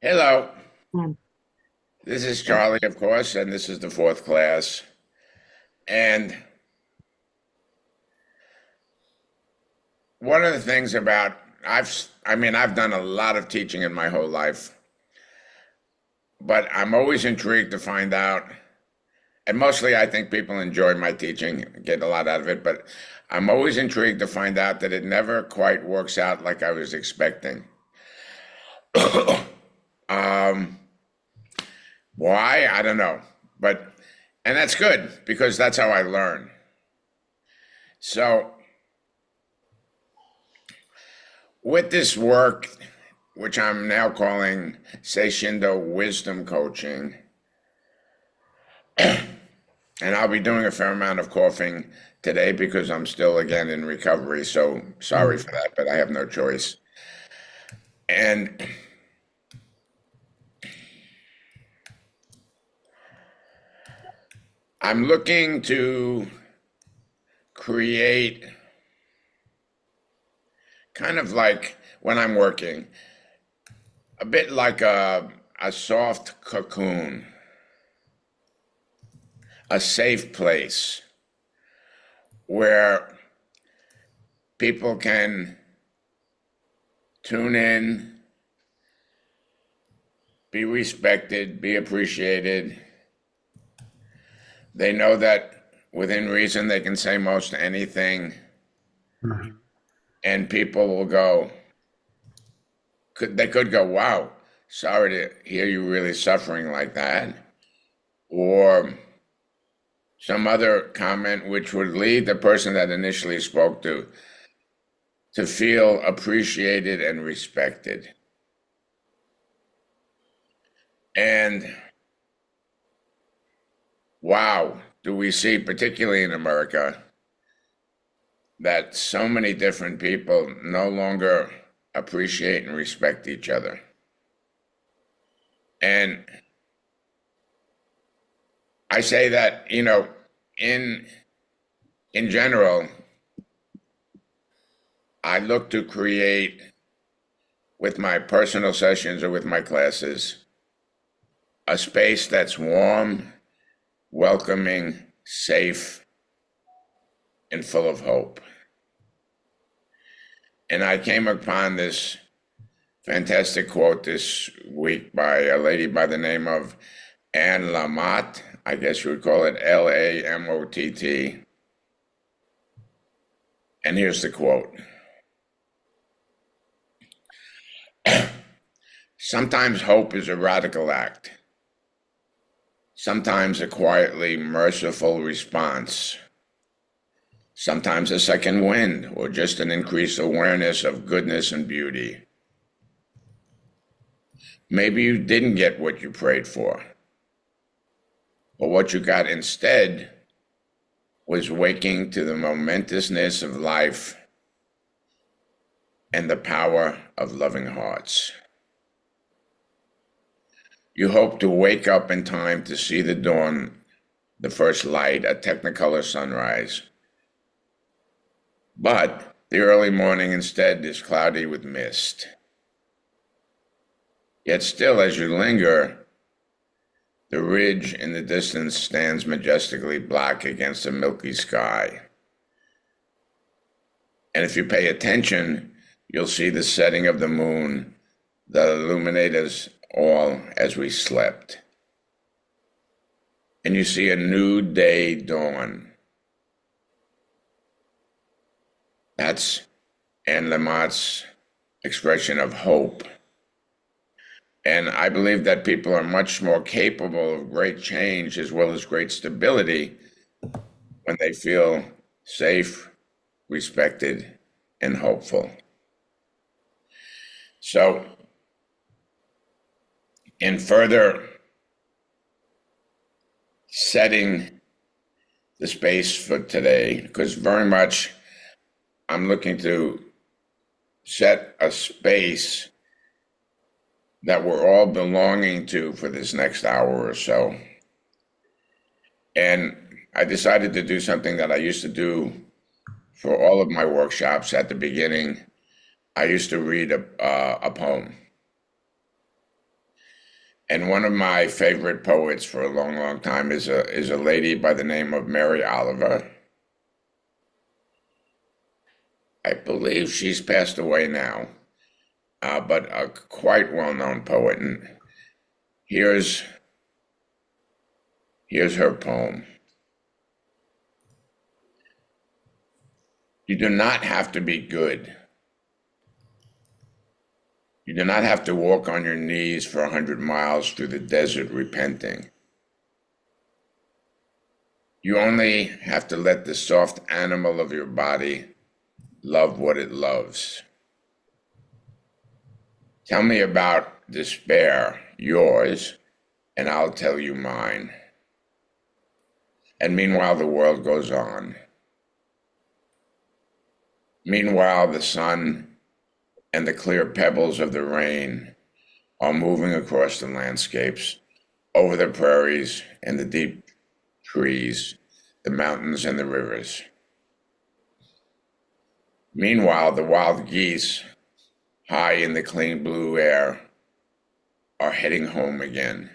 Hello, Um, this is Charlie, of course, and this is the fourth class. And one of the things about I've done a lot of teaching in my whole life, but I'm always intrigued to find out, and mostly I think people enjoy my teaching, get a lot out of it, but I'm always intrigued to find out that it never quite works out like I was expecting. Um, why? I don't know. And that's good because that's how I learn. So with this work, which I'm now calling Seishindo wisdom coaching, and I'll be doing a fair amount of coughing today because I'm still again in recovery. So sorry mm, for that, but I have no choice. And I'm looking to create kind of like when I'm working, a bit like a soft cocoon, a safe place where people can tune in, be respected, be appreciated. They know that within reason they can say most anything, mhm. and people will go, they could go, wow, sorry to hear you really suffering like that. Or some other comment which would lead the person that initially spoke to feel appreciated and respected. And wow, do we see, particularly in America, that so many different people no longer appreciate and respect each other. And I say that, in in general, I look to create with my personal sessions or with my classes a space that's warm, welcoming, safe, and full of hope. And I came upon this fantastic quote this week by a lady by the name of Anne Lamott. I guess you would call it Lamott. And here's the quote. Sometimes hope is a radical act, sometimes a quietly merciful response, sometimes a second wind or just an increased awareness of goodness and beauty. Maybe you didn't get what you prayed for, but what you got instead was waking to the momentousness of life and the power of loving hearts. You hope to wake up in time to see the dawn, the first light, a technicolor sunrise. But the early morning instead is cloudy with mist. Yet still, as you linger, the ridge in the distance stands majestically black against a milky sky. And if you pay attention, you'll see the setting of the moon that illuminated us all as we slept. And you see a new day dawn. That's Anne Lamott's expression of hope. And I believe that people are much more capable of great change as well as great stability when they feel safe, respected, and hopeful. So, in further setting the space for today, because very much I'm looking to set a space that we're all belonging to for this next hour or so. And I decided to do something that I used to do for all of my workshops at the beginning. I used to read a poem. And one of my favorite poets for a long, long time is a lady by the name of Mary Oliver. I believe she's passed away now, but a quite well-known poet. And here's here's her poem. You do not have to be good. You do not have to walk on your knees for 100 miles through the desert repenting. You only have to let the soft animal of your body love what it loves. Tell me about despair, yours, and I'll tell you mine. And meanwhile, the world goes on. Meanwhile, the sun and the clear pebbles of the rain are moving across the landscapes, over the prairies and the deep trees, the mountains and the rivers. Meanwhile, the wild geese, high in the clean blue air, are heading home again.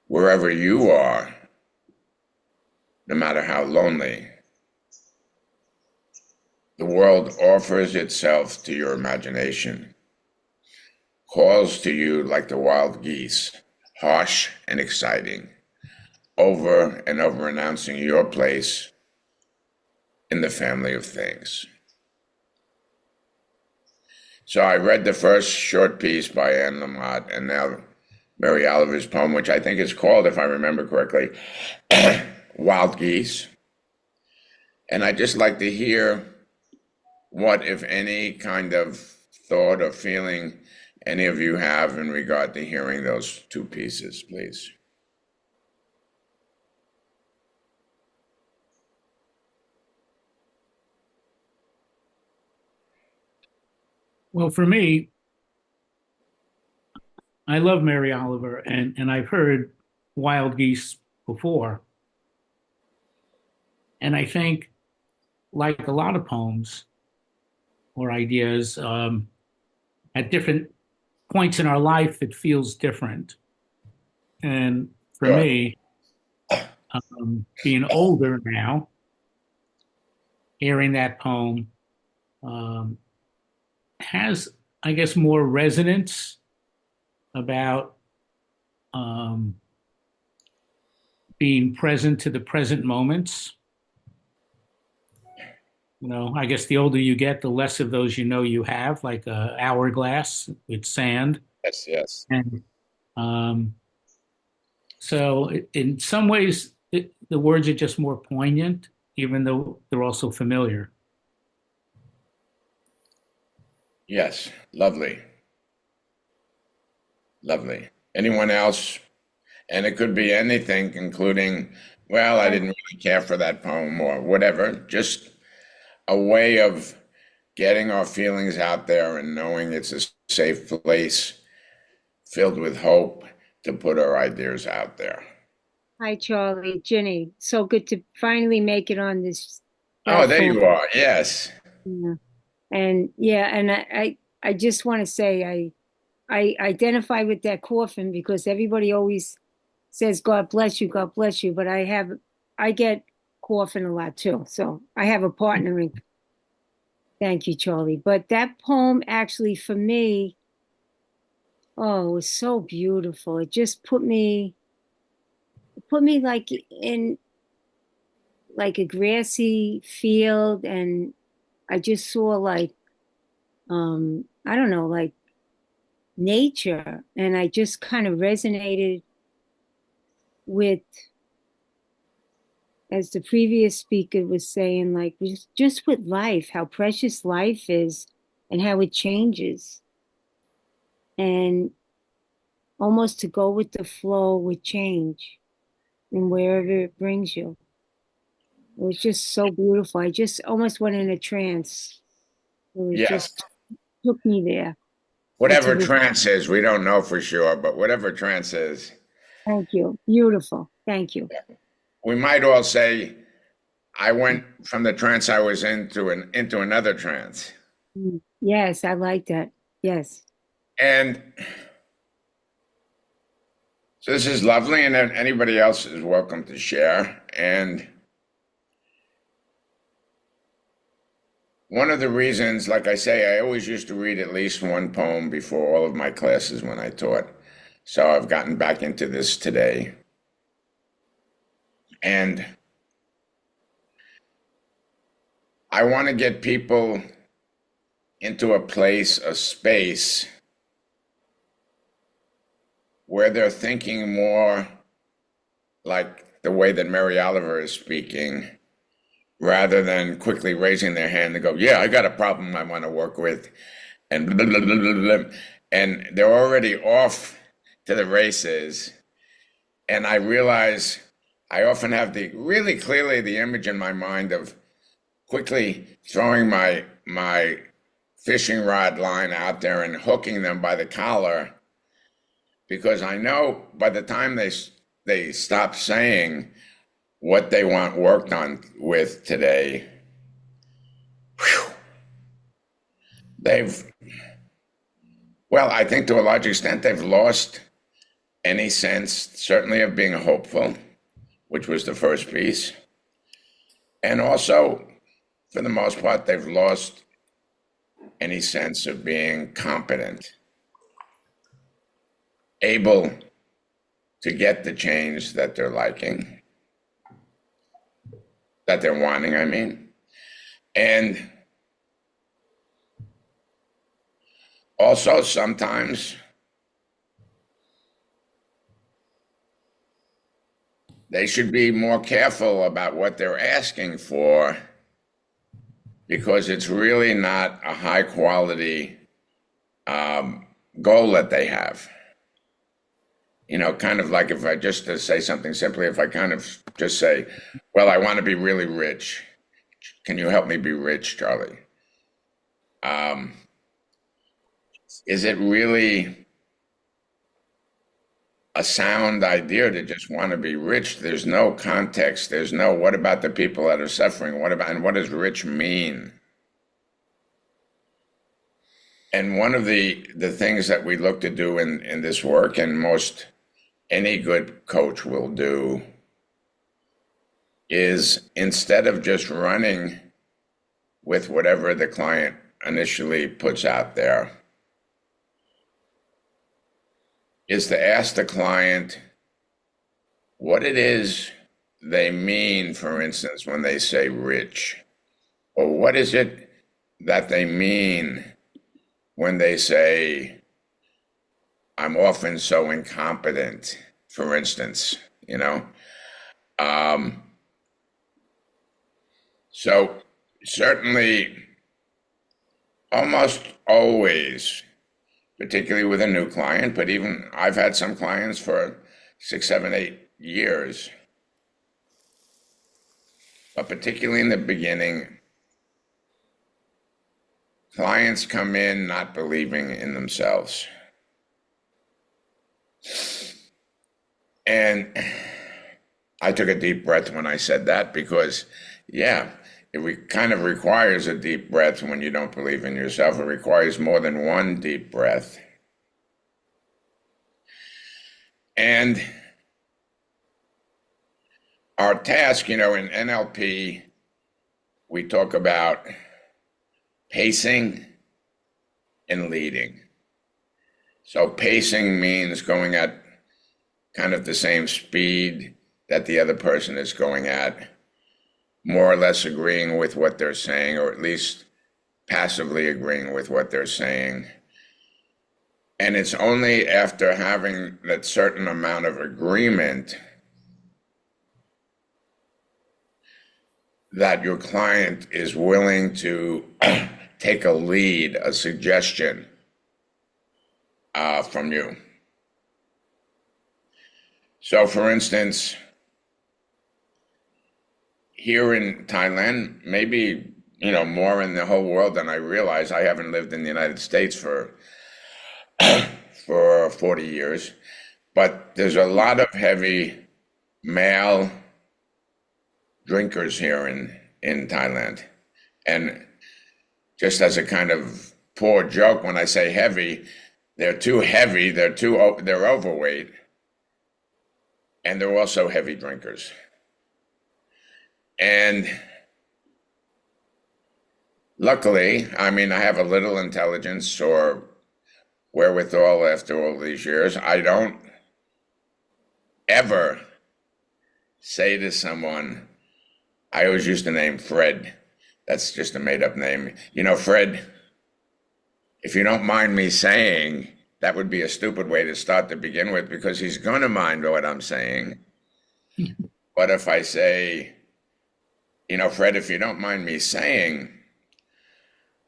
Wherever you are, no matter how lonely, the world offers itself to your imagination, calls to you like the wild geese, harsh and exciting, over and over announcing your place in the family of things. So I read the first short piece by Anne Lamott, and now Mary Oliver's poem, which I think is called, if I remember correctly, Wild Geese. And I'd just like to hear what, if any, kind of thought or feeling any of you have in regard to hearing those two pieces, please. Well, for me, I love Mary Oliver, and I've heard Wild Geese before. And I think, like a lot of poems or ideas, at different points in our life, it feels different. And for Sure. me, being older now, hearing that poem um, has, I guess, more resonance about um, being present to the present moments. I guess the older you get, the less of those you have, like a hourglass with sand. Yes, yes. And so in some ways, the words are just more poignant, even though they're also familiar. Yes, lovely, lovely. Anyone else? And it could be anything, including, well, I didn't really care for that poem or whatever. Just a way of getting our feelings out there and knowing it's a safe place filled with hope to put our ideas out there. Hi, Charlie, Ginny. So good to finally make it on this Oh, there platform. you are. Yes. Yeah. And yeah, and I just want to say I identify with that coffin because everybody always says God bless you, but I get coffin a lot too. So I have a partner in. Thank you, Charlie. But that poem actually for me, oh, it was so beautiful. It just put me like in like a grassy field, and I just saw like I don't know, like nature, and I just kind of resonated with, as the previous speaker was saying, like just with life, how precious life is and how it changes, and almost to go with the flow with change and wherever it brings you. It was just so beautiful. I just almost went in a trance. It was Yes. just took me there. To Whatever the, trance is, we don't know for sure, but whatever trance is, thank you. Beautiful. Thank you. we might all say, I went from the trance I was into another trance. Yes, I like that. Yes. And So this is lovely, and then anybody else is welcome to share. And one of the reasons, like I say, I always used to read at least one poem before all of my classes when I taught. So I've gotten back into this today. And I want to get people into a place, a space where they're thinking more like the way that Mary Oliver is speaking, rather than quickly raising their hand and go, yeah, I got a problem I want to work with, and blah, blah, blah, blah, blah. And they're already off to the races. And I realize I often have really clearly the image in my mind of quickly throwing my fishing rod line out there and hooking them by the collar, because I know by the time they stop saying what they want worked on with today, I think to a large extent, they've lost any sense, certainly, of being hopeful, which was the first piece. And also, for the most part, they've lost any sense of being competent, able to get the change that they're liking, that they're wanting, I mean. And also sometimes they should be more careful about what they're asking for, because it's really not a high quality goal that they have. You know, kind of like if I just to say something simply, if I kind of just say, well, I want to be really rich. Can you help me be rich, Charlie? Is it really a sound idea to just want to be rich? There's no context. There's no, what about the people that are suffering? And what does rich mean? And one of the things that we look to do in this work, and any good coach will do, is instead of just running with whatever the client initially puts out there, is to ask the client what it is they mean, for instance, when they say rich, or what is it that they mean when they say, I'm often so incompetent, for instance, you know? So certainly, almost always, particularly with a new client, but even I've had some clients for 6, 7, 8 years, but particularly in the beginning, clients come in not believing in themselves. And I took a deep breath when I said that, because, yeah, it kind of requires a deep breath when you don't believe in yourself. It requires more than one deep breath. And our task, you know, in NLP, we talk about pacing and leading. So pacing means going at kind of the same speed that the other person is going at, more or less agreeing with what they're saying, or at least passively agreeing with what they're saying. And it's only after having that certain amount of agreement that your client is willing to take a lead, a suggestion from you. So, for instance, here in Thailand, maybe, you know, more in the whole world than I realize. I haven't lived in the United States for 40 years, but there's a lot of heavy male drinkers here in Thailand. And just as a kind of poor joke, when I say heavy, they're too heavy, they're overweight, and they're also heavy drinkers. And luckily, I mean, I have a little intelligence or wherewithal after all these years. I don't ever say to someone, I always use the name Fred. That's just a made-up name. You know, Fred, if you don't mind me saying, that would be a stupid way to start to begin with, because he's going to mind what I'm saying. But if I say, you know, Fred, if you don't mind me saying,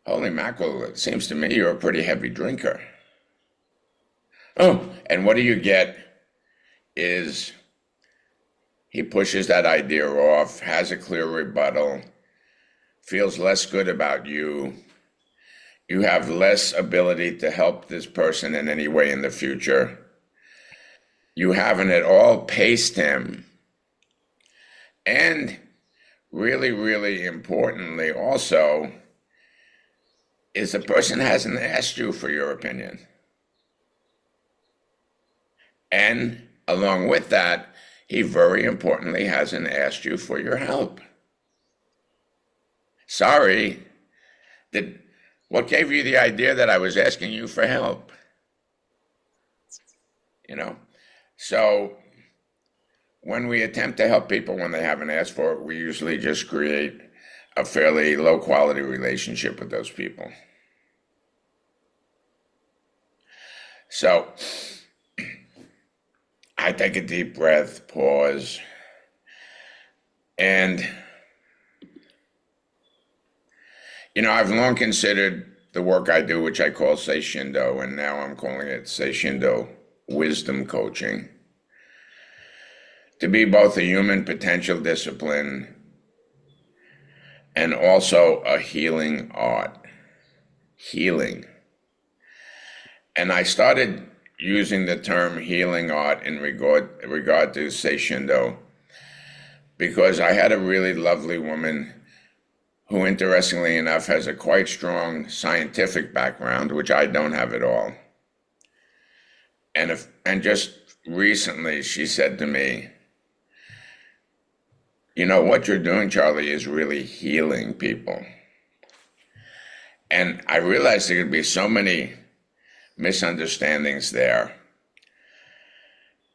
holy mackerel, it seems to me you're a pretty heavy drinker. Oh, and what do you get is he pushes that idea off, has a clear rebuttal, feels less good about you. You have less ability to help this person in any way in the future. You haven't at all paced him. And really, really importantly also, is the person hasn't asked you for your opinion. And along with that, he very importantly hasn't asked you for your help. Sorry, what gave you the idea that I was asking you for help? You know, so when we attempt to help people when they haven't asked for it, we usually just create a fairly low quality relationship with those people. So I take a deep breath, pause, and you know, I've long considered the work I do, which I call Seishindo, and now I'm calling it Seishindo Wisdom Coaching, to be both a human potential discipline and also a healing art. Healing. And I started using the term healing art in regard to Seishindo because I had a really lovely woman who, interestingly enough, has a quite strong scientific background, which I don't have at all. And just recently, she said to me, you know, what you're doing, Charlie, is really healing people. And I realized there could be so many misunderstandings there.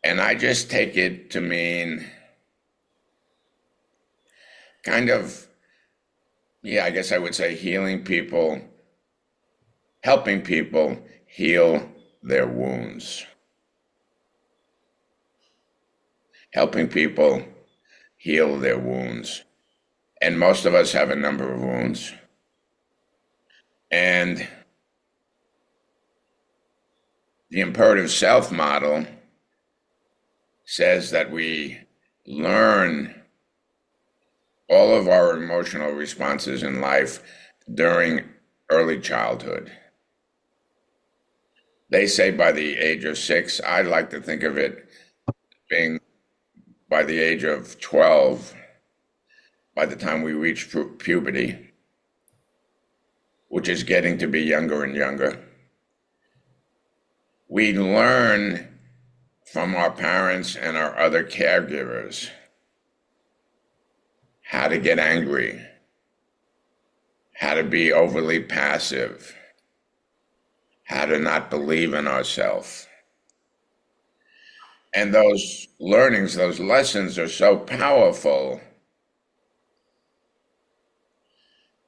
And I just take it to mean kind of, yeah, I guess I would say healing people, helping people heal their wounds. Helping people heal their wounds. And most of us have a number of wounds. And the imperative self model says that we learn all of our emotional responses in life during early childhood. They say by the age of 6, I like to think of it being by the age of 12, by the time we reach puberty, which is getting to be younger and younger. We learn from our parents and our other caregivers how to get angry, how to be overly passive, how to not believe in ourselves. And those learnings, those lessons are so powerful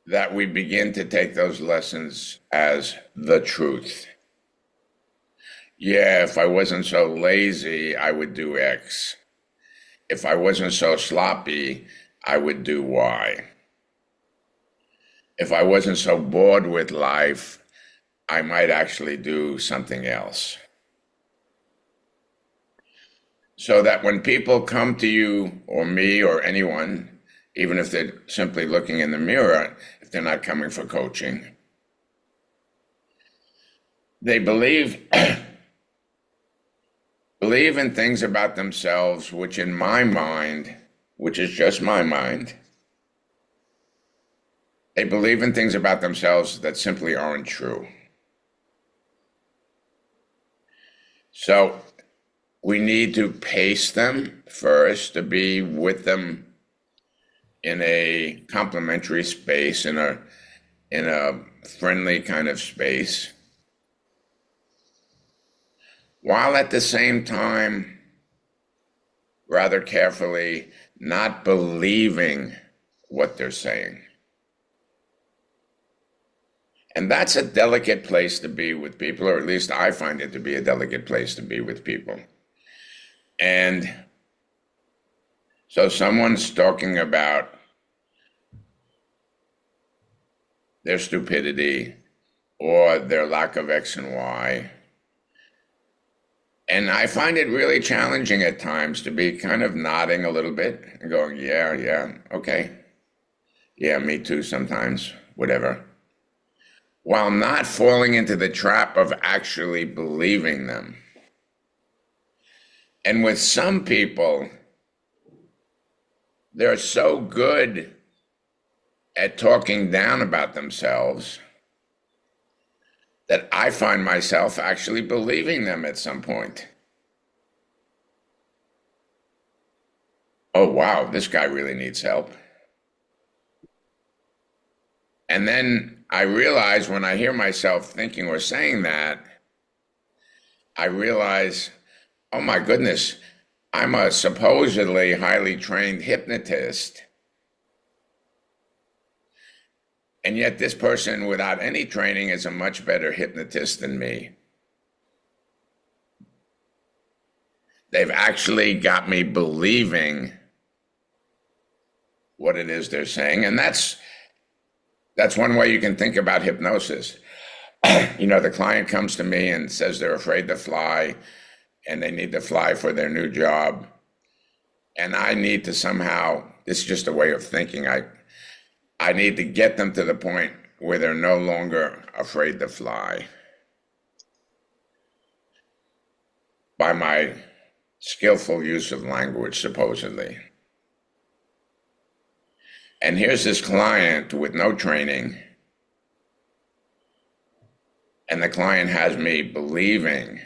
that we begin to take those lessons as the truth. Yeah, if I wasn't so lazy, I would do X. If I wasn't so sloppy, I would do Y. If I wasn't so bored with life, I might actually do something else. So that when people come to you or me or anyone, even if they're simply looking in the mirror, if they're not coming for coaching, they believe in things about themselves, which in my mind, which is just my mind, they believe in things about themselves that simply aren't true. So we need to pace them first to be with them in a complimentary space, in a friendly kind of space, while at the same time rather carefully not believing what they're saying. And that's a delicate place to be with people, or at least I find it to be a delicate place to be with people. And so someone's talking about their stupidity or their lack of X and Y. And I find it really challenging at times to be kind of nodding a little bit and going, yeah, okay. Yeah, me too sometimes, whatever. While not falling into the trap of actually believing them. And with some people, they're so good at talking down about themselves that I find myself actually believing them at some point. Oh, wow, this guy really needs help. And then I realize when I hear myself thinking or saying that, I realize, oh my goodness, I'm a supposedly highly trained hypnotist. And yet this person without any training is a much better hypnotist than me. They've actually got me believing what it is they're saying. And that's one way you can think about hypnosis. You know, the client comes to me and says they're afraid to fly and they need to fly for their new job. And I need to somehow, it's just a way of thinking, I need to get them to the point where they're no longer afraid to fly by my skillful use of language, supposedly. And here's this client with no training, and the client has me believing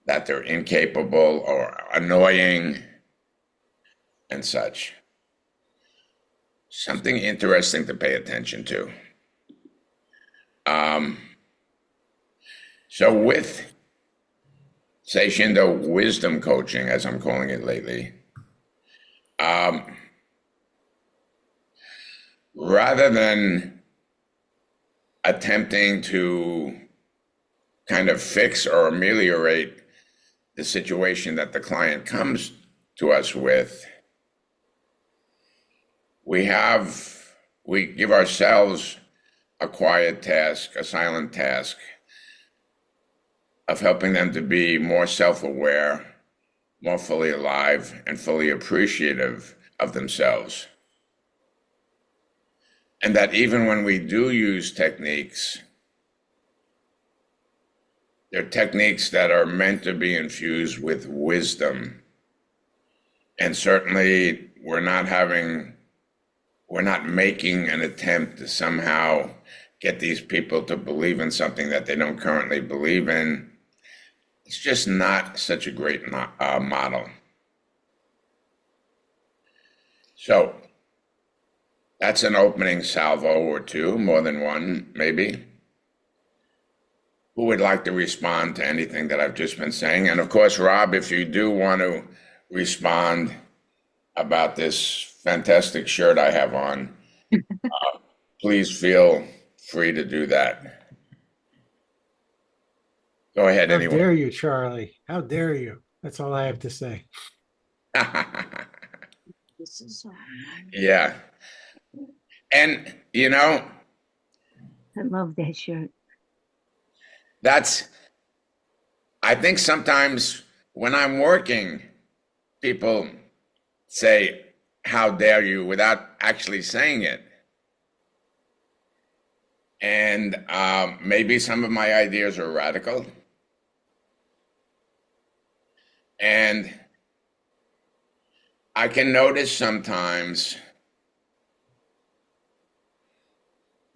that they're incapable or annoying and such. Something interesting to pay attention to. So with Seishindo wisdom coaching, as I'm calling it lately, rather than attempting to kind of fix or ameliorate the situation that the client comes to us with, we give ourselves a quiet task, a silent task of helping them to be more self-aware, more fully alive, and fully appreciative of themselves. And that even when we do use techniques, they're techniques that are meant to be infused with wisdom. And certainly we're not making an attempt to somehow get these people to believe in something that they don't currently believe in. It's just not such a great model. So that's an opening salvo or two, more than one, maybe. Who would like to respond to anything that I've just been saying? And of course, Rob, if you do want to respond about this fantastic shirt I have on, please feel free to do that. Go ahead, anyone. How dare you, Charlie? How dare you? That's all I have to say. Yeah. And, you know, I love that shirt. I think sometimes when I'm working, people say, how dare you, without actually saying it. And maybe some of my ideas are radical. And I can notice sometimes,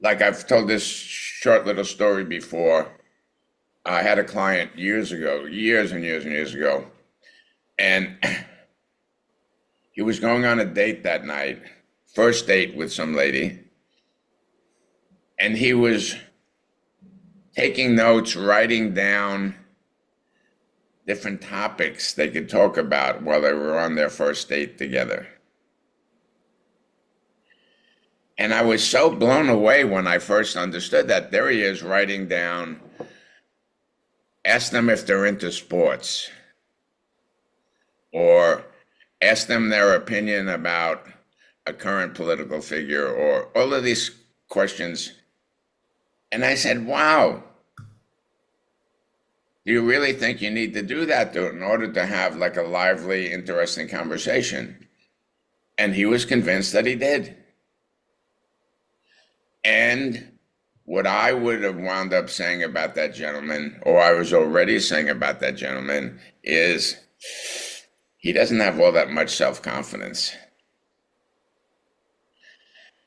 like I've told this short little story before, I had a client years ago, years and years and years ago, and he was going on a date that night, first date with some lady, and he was taking notes, writing down different topics they could talk about while they were on their first date together. And I was so blown away when I first understood that. There he is writing down, ask them if they're into sports, or ask them their opinion about a current political figure, or all of these questions. And I said, wow, do you really think you need to do that in order to have like a lively, interesting conversation? And he was convinced that he did. And what I would have wound up saying about that gentleman, or I was already saying about that gentleman, is he doesn't have all that much self-confidence.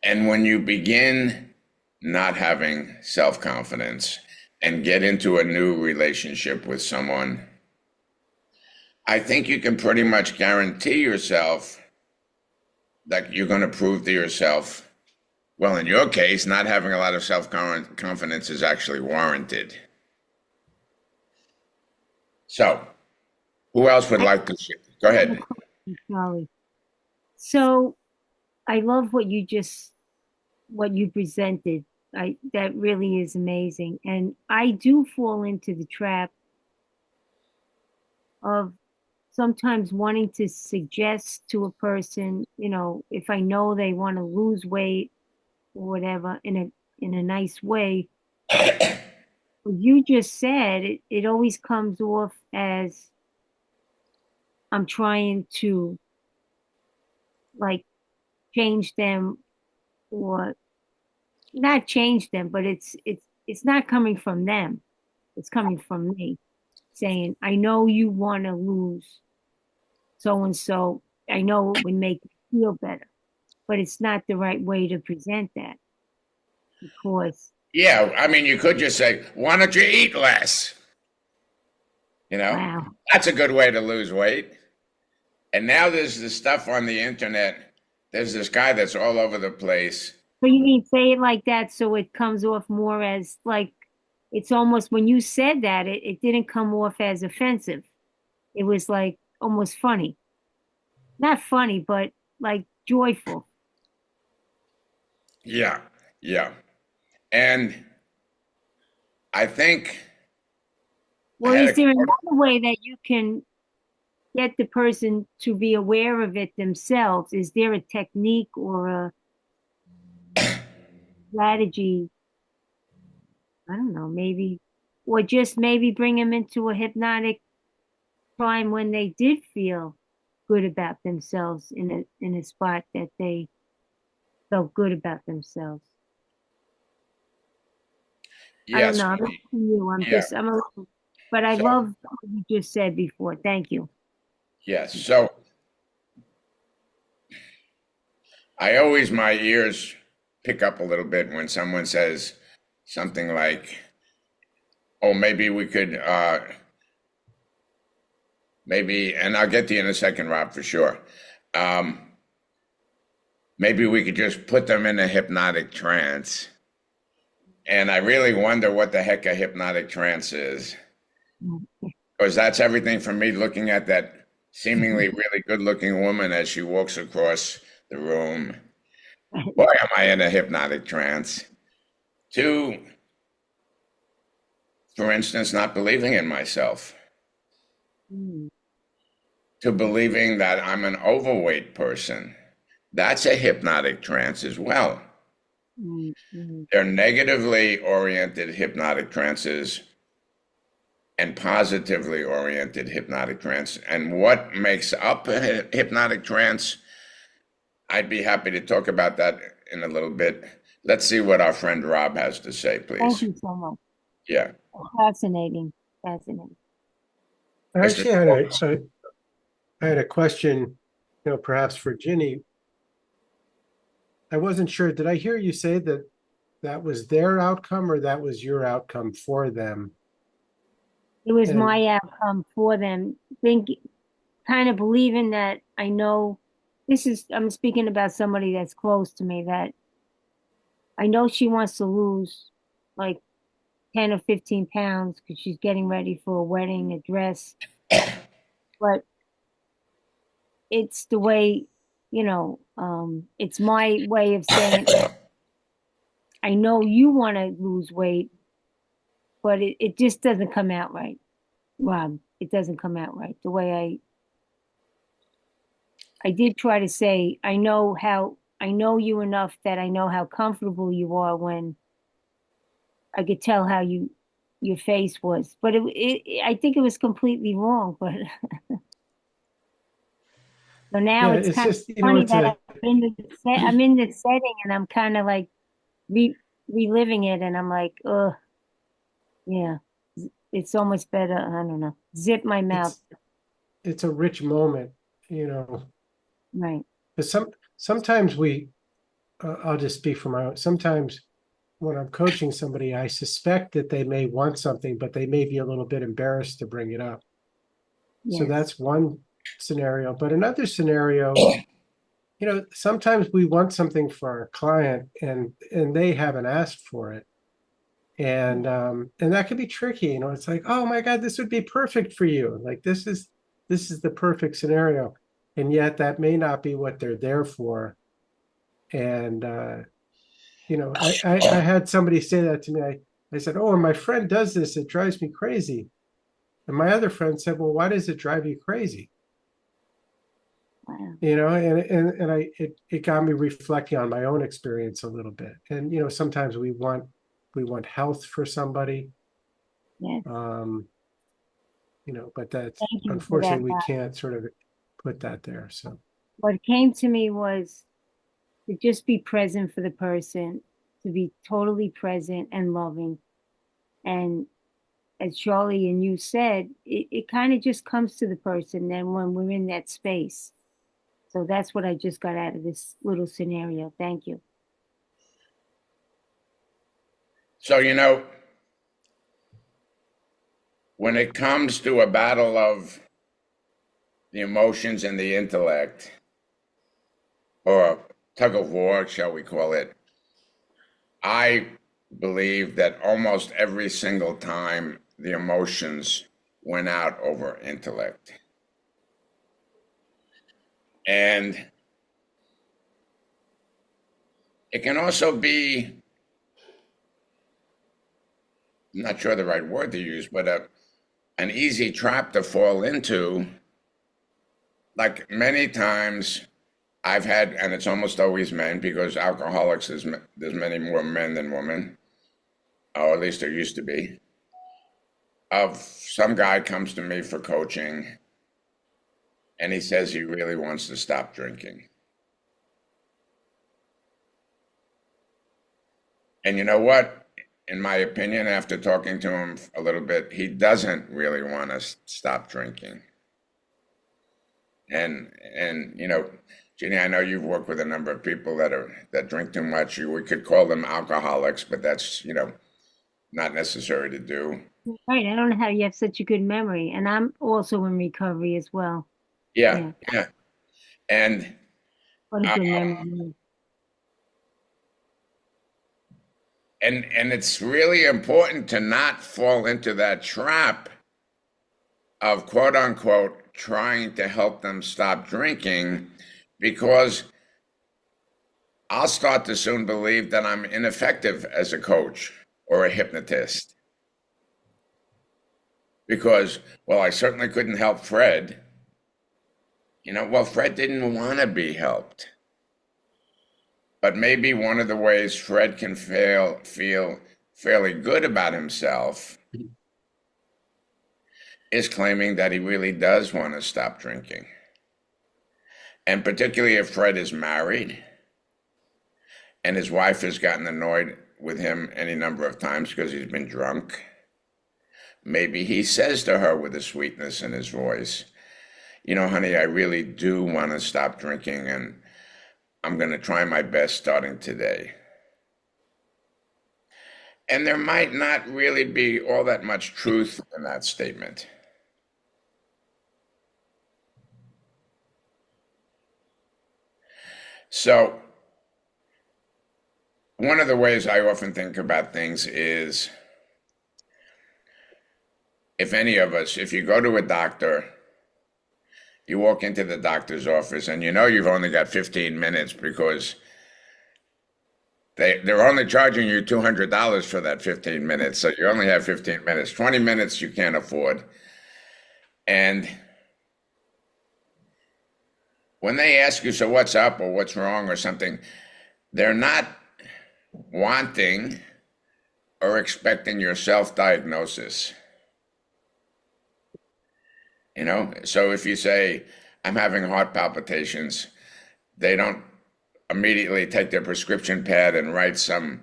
And when you begin not having self-confidence and get into a new relationship with someone, I think you can pretty much guarantee yourself that you're going to prove to yourself, well, in your case, not having a lot of self-confidence is actually warranted. So, who else would like to share? Go ahead. Charlie. So I love what you presented. That really is amazing. And I do fall into the trap of sometimes wanting to suggest to a person, if I know they want to lose weight or whatever in a nice way. What you just said, it always comes off as I'm trying to like change them, or not change them, but it's not coming from them. It's coming from me saying, I know you want to lose so and so. I know it would make you feel better, but it's not the right way to present that, because Yeah, I mean, you could just say, why don't you eat less? wow. That's a good way to lose weight. And now there's this stuff on the internet. There's this guy that's all over the place. So you mean say it like that so it comes off more as like, it's almost, when you said that, it didn't come off as offensive. It was like almost funny. Not funny, but like joyful. Yeah, yeah. And I think Well, is there another way that you can get the person to be aware of it themselves? Is there a technique or a strategy? I don't know, maybe, or just maybe bring them into a hypnotic time when they did feel good about themselves in a spot that they felt good about themselves. I don't yes, know. I'm not to you. yeah. But I So, love what you just said before. Thank you. yes. So my ears pick up a little bit when someone says something like, oh, maybe we could, maybe, and I'll get to you in a second, Rob, for sure. Maybe we could just put them in a hypnotic trance. And I really wonder what the heck a hypnotic trance is. Because that's everything from me looking at that seemingly really good-looking woman as she walks across the room. Why am I in a hypnotic trance? To, for instance, not believing in myself. To believing that I'm an overweight person. That's a hypnotic trance as well. They're negatively oriented hypnotic trances and positively oriented hypnotic trance. And what makes up a hypnotic trance? I'd be happy to talk about that in a little bit. Let's see what our friend Rob has to say, please. Thank you so much. Yeah. Fascinating. Fascinating. I actually had a question, perhaps for Ginny. I wasn't sure. Did I hear you say that was their outcome or that was your outcome for them? It was And my outcome for them. Kind of believing that I know I'm speaking about somebody that's close to me, that I know she wants to lose like 10 or 15 pounds because she's getting ready for a wedding, a dress. But it's the way, it's my way of saying, I know you want to lose weight, but it just doesn't come out right, Rob. It doesn't come out right. The way I did try to say, I know you enough that I know how comfortable you are when I could tell how your face was. But I think it was completely wrong. But so now yeah, it's it's kind of just, you know, funny it's a, that I'm in the setting and I'm kind of like reliving it, and I'm like, oh, yeah, it's almost better. I don't know. Zip my mouth. it's a rich moment, you know. Right. But sometimes I'll just speak for my own. Sometimes when I'm coaching somebody, I suspect that they may want something, but they may be a little bit embarrassed to bring it up. So Yes. that's one scenario. But another scenario, you know, sometimes we want something for our client and they haven't asked for it. And that could be tricky. You know, it's like, oh my God, this would be perfect for you. Like this is the perfect scenario. And yet that may not be what they're there for. And you know, I had somebody say that to me. I said, oh, and my friend does this, it drives me crazy. And my other friend said, well, why does it drive you crazy? Wow. You know, and it got me reflecting on my own experience a little bit. And you know, sometimes we want health for somebody. Yes. Um, you know, but that's Thank you for that. unfortunately we can't sort of put that there. So What came to me was to just be present for the person, to be totally present and loving. And as Charlie and you said, it kind of just comes to the person then when we're in that space. So that's what I just got out of this little scenario. Thank you. So, when it comes to a battle of the emotions and the intellect, or a tug of war, shall we call it, I believe that almost every single time the emotions went out over intellect. And it can also be, I'm not sure the right word to use, but an easy trap to fall into. Like many times I've had, and it's almost always men, because alcoholics there's many more men than women, or at least there used to be. Of some guy comes to me for coaching, and he says he really wants to stop drinking. And you know what? In my opinion, after talking to him a little bit, he doesn't really want to stop drinking. And Ginny, I know you've worked with a number of people that drink too much. We could call them alcoholics, but that's not necessary to do. Right. I don't know how you have such a good memory. And I'm also in recovery as well. Yeah, Yeah. yeah. And What a uh, good memory. and it's really important to not fall into that trap of quote unquote trying to help them stop drinking, because I'll start to soon believe that I'm ineffective as a coach or a hypnotist. Because, well, I certainly couldn't help Fred. Well, Fred didn't want to be helped. But maybe one of the ways Fred can feel fairly good about himself is claiming that he really does want to stop drinking. And particularly if Fred is married and his wife has gotten annoyed with him any number of times because he's been drunk, maybe he says to her with a sweetness in his voice, honey, I really do want to stop drinking, and I'm going to try my best starting today. And there might not really be all that much truth in that statement. So, one of the ways I often think about things is if any of us, if you go to a doctor, you walk into the doctor's office and you know you've only got 15 minutes because they're only charging you $200 for that 15 minutes. So you only have 15 minutes. 20 minutes you can't afford. And when they ask you, so what's up or what's wrong or something, they're not wanting or expecting your self-diagnosis. You know, so if you say, I'm having heart palpitations, they don't immediately take their prescription pad and write some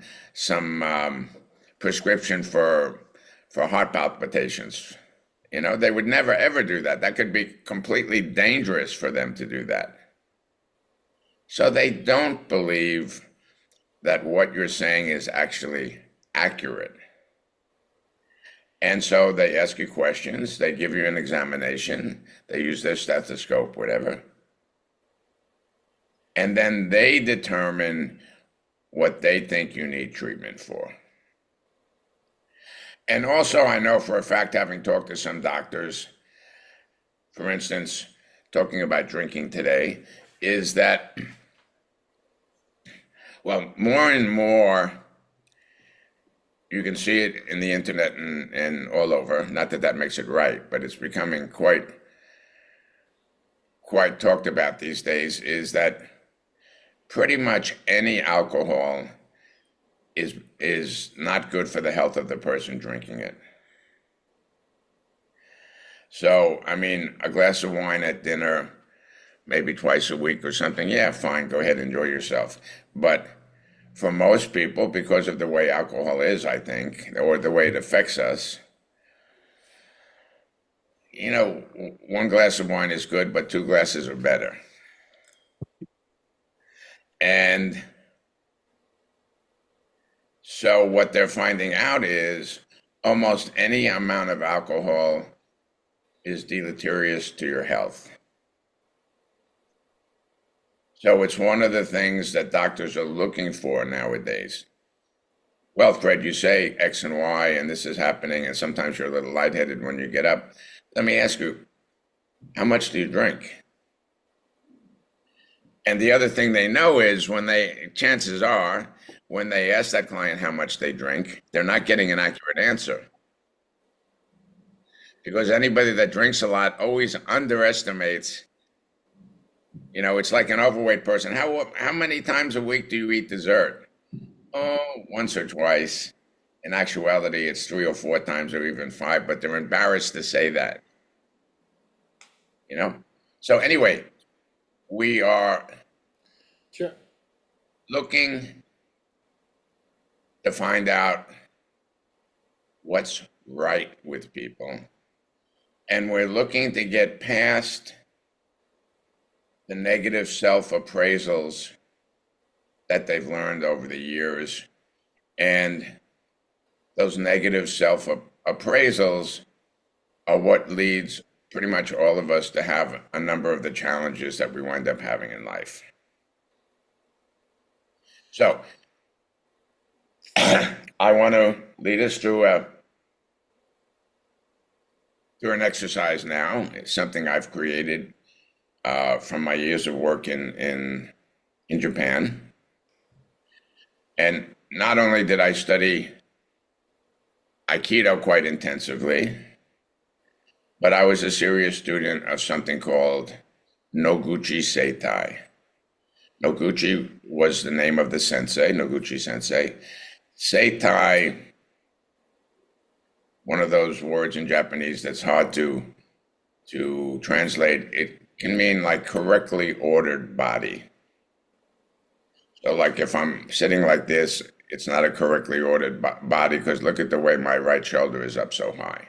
prescription for heart palpitations. You know, they would never ever do that. That could be completely dangerous for them to do that. So they don't believe that what you're saying is actually accurate. And so they ask you questions, they give you an examination, they use their stethoscope, whatever. And then they determine what they think you need treatment for. And also, I know for a fact, having talked to some doctors, for instance, talking about drinking today, is that, well, more and more, you can see it in the internet and all over, not that that makes it right, but it's becoming quite talked about these days, is that pretty much any alcohol is not good for the health of the person drinking it. So, I mean, a glass of wine at dinner, maybe twice a week or something, yeah, fine, go ahead, enjoy yourself. But for most people, because of the way alcohol is, I think, or the way it affects us, you know, one glass of wine is good, but 2 glasses are better. And so what they're finding out is almost any amount of alcohol is deleterious to your health. So it's one of the things that doctors are looking for nowadays. Well, Fred, you say X and Y, and this is happening, and sometimes you're a little lightheaded when you get up. Let me ask you, how much do you drink? And the other thing they know is chances are, when they ask that client how much they drink, they're not getting an accurate answer. Because anybody that drinks a lot always underestimates. You know, it's like an overweight person. How many times a week do you eat dessert? Oh, once or twice. In actuality, it's 3 or 4 times or even 5, but they're embarrassed to say that. You know? So anyway, we are looking to find out what's right with people. And we're looking to get past the negative self-appraisals that they've learned over the years. And those negative self-appraisals are what leads pretty much all of us to have a number of the challenges that we wind up having in life. So I want to lead us through an exercise now. It's something I've created from my years of work in Japan. And not only did I study Aikido quite intensively, but I was a serious student of something called Noguchi Seitai. Noguchi was the name of the sensei, Noguchi Sensei. Seitai, one of those words in Japanese that's hard to translate. It can mean like correctly ordered body. So like if I'm sitting like this, it's not a correctly ordered body because look at the way my right shoulder is up so high.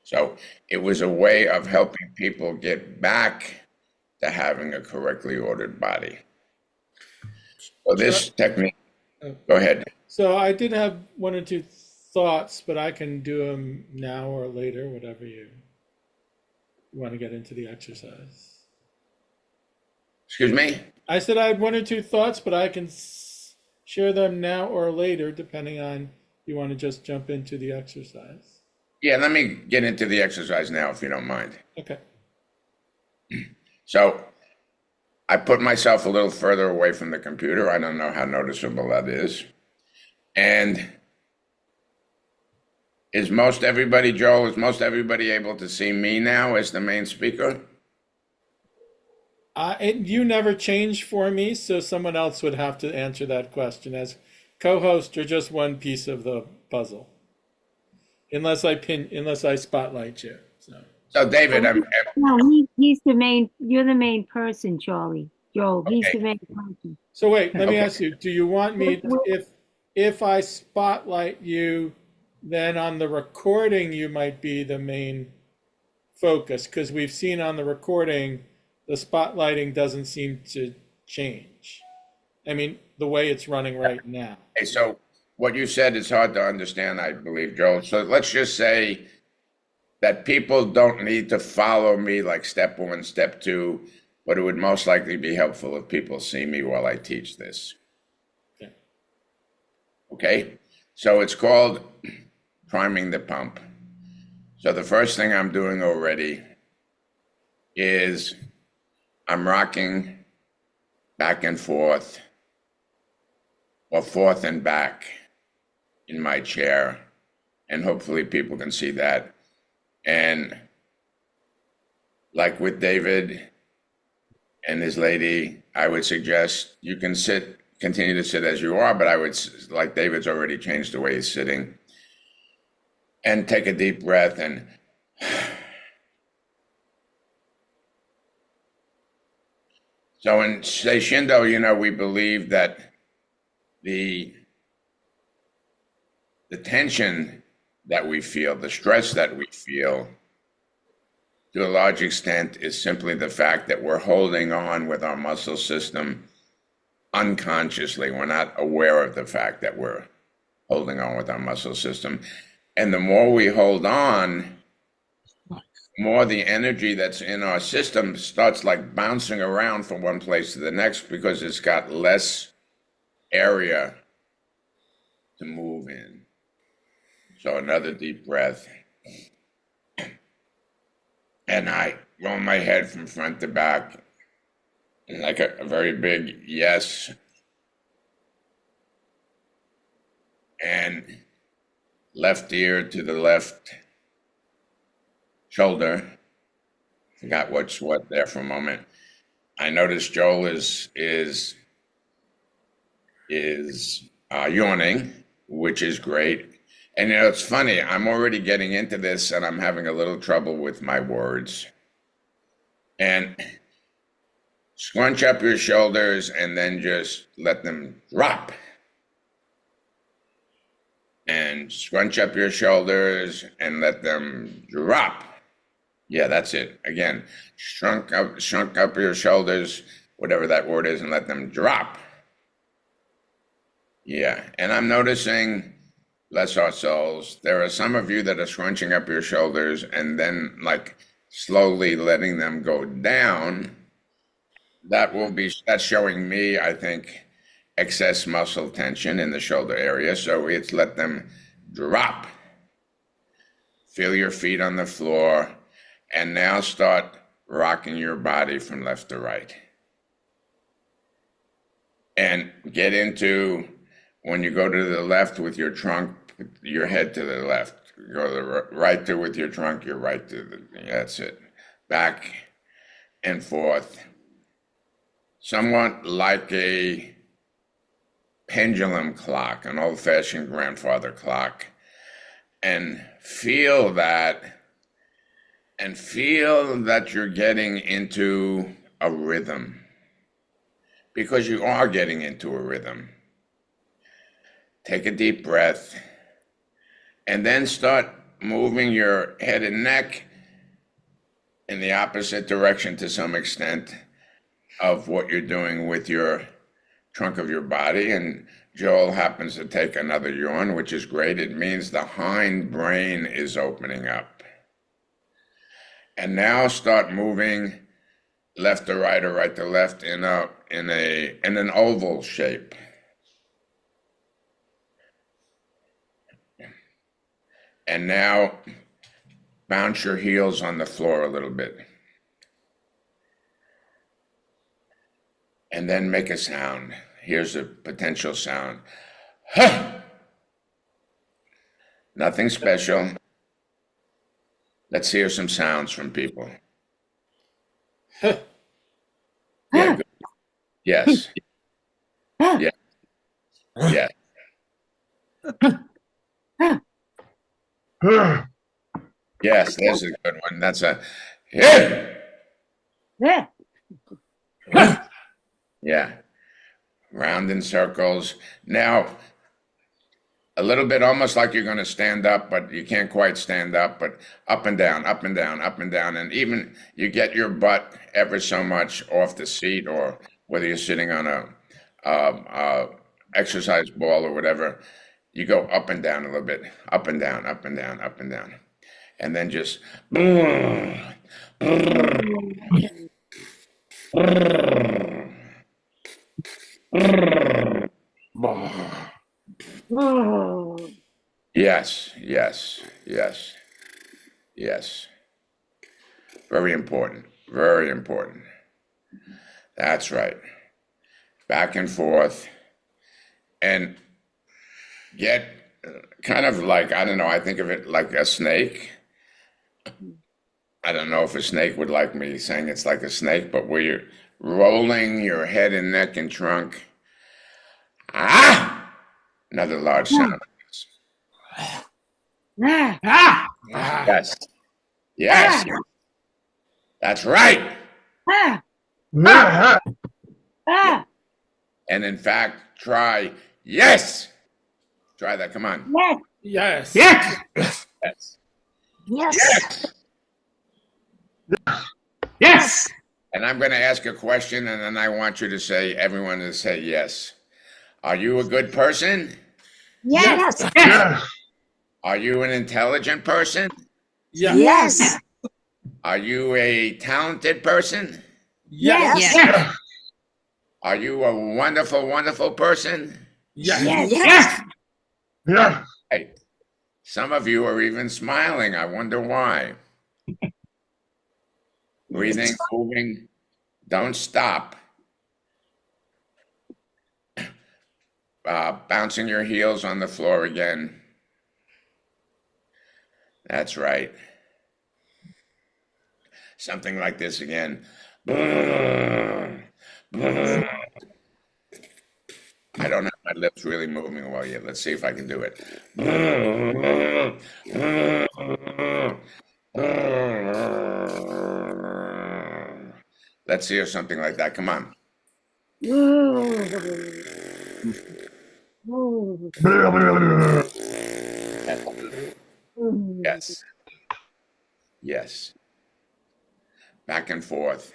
So it was a way of helping people get back to having a correctly ordered body. So this technique, go ahead. So I did have one or two thoughts, but I can do them now or later, whatever you want to get into the exercise. Excuse me? I said I had one or two thoughts, but I can share them now or later, depending on you want to just jump into the exercise. Yeah, let me get into the exercise now, if you don't mind. Okay. So I put myself a little further away from the computer. I don't know how noticeable that is. And is most everybody, Joel, is most everybody able to see me now as the main speaker? You never changed for me, so someone else would have to answer that question. As co-host, you're just one piece of the puzzle, unless I spotlight you. So David, No, he's the main, you're the main person, Charlie. Joel, he's the okay, main person. So wait, let me okay. ask you: do you want me if I spotlight you, then on the recording you might be the main focus? Because we've seen on the recording the spotlighting doesn't seem to change. I mean, the way it's running right now. Okay, so what you said is hard to understand, I believe, Joel. So let's just say that people don't need to follow me like step one, step two, but it would most likely be helpful if people see me while I teach this. Okay. Okay? So it's called priming the pump. So the first thing I'm doing already is I'm rocking back and forth or forth and back in my chair. And hopefully people can see that. And like with David and his lady, I would suggest you can continue to sit as you are, but I would, like David's already changed the way he's sitting, and take a deep breath and so in Seishindo, we believe that the tension that we feel, the stress that we feel, to a large extent is simply the fact that we're holding on with our muscle system unconsciously. We're not aware of the fact that we're holding on with our muscle system. And the more we hold on, more the energy that's in our system starts like bouncing around from one place to the next because it's got less area to move in. So another deep breath. And I roll my head from front to back like a very big yes. And left ear to the left shoulder. Forgot what's what there for a moment. I noticed Joel is yawning, which is great. And it's funny, I'm already getting into this and I'm having a little trouble with my words. And scrunch up your shoulders and then just let them drop. And scrunch up your shoulders and let them drop. Yeah, that's it. Again, shrunk up your shoulders, whatever that word is, and let them drop. Yeah, and I'm noticing, bless our souls, there are some of you that are scrunching up your shoulders and then like slowly letting them go down. That's showing me, I think, excess muscle tension in the shoulder area. So it's let them drop. Feel your feet on the floor and now start rocking your body from left to right. And get into, when you go to the left with your trunk, put your head to the left. Go to the right to with your trunk, your right to the, that's it. Back and forth. Somewhat like a pendulum clock, an old-fashioned grandfather clock. And feel that you're getting into a rhythm. Because you are getting into a rhythm. Take a deep breath and then start moving your head and neck in the opposite direction to some extent of what you're doing with your trunk of your body, and Joel happens to take another yawn, which is great. It means the hind brain is opening up. And now start moving left to right or right to left in an oval shape. And now bounce your heels on the floor a little bit. And then make a sound. Here's a potential sound. Huh! Nothing special. Let's hear some sounds from people. Huh. Yeah, good. Yes. Yeah. Yeah. Yes, there's a good one. That's a yeah. Yeah. Yeah. Round in circles. Now, a little bit almost like you're going to stand up, but you can't quite stand up, but up and down, up and down, up and down. And even you get your butt ever so much off the seat, or whether you're sitting on a exercise ball or whatever, you go up and down a little bit, up and down, up and down, up and down. And then just Oh. yes, yes, yes, yes. Very important. Very important. That's right. Back and forth. And get kind of like, I don't know, I think of it like a snake. I don't know if a snake would like me saying it's like a snake, but where you're rolling your head and neck and trunk. Ah! Another large sound. Ah. Ah! Yes. Yes. That's right. Ah. Ah. And in fact, try yes. Try that. Come on. Yes. Yes. Yes! Yes. Yes. Yes! And I'm going to ask a question, and then I want you to say, everyone to say yes. Are you a good person? Yes. Yes! Are you an intelligent person? Yes. Yes. Are you a talented person? Yes. Yes! Are you a wonderful, wonderful person? Yes. Yes. Yes! Hey, some of you are even smiling. I wonder why. Breathing, moving, don't stop. Bouncing your heels on the floor again. That's right. Something like this again. I don't have my lips really moving well yet. Let's see if I can do it. Let's hear something like that. Come on. Yes. Yes. Back and forth.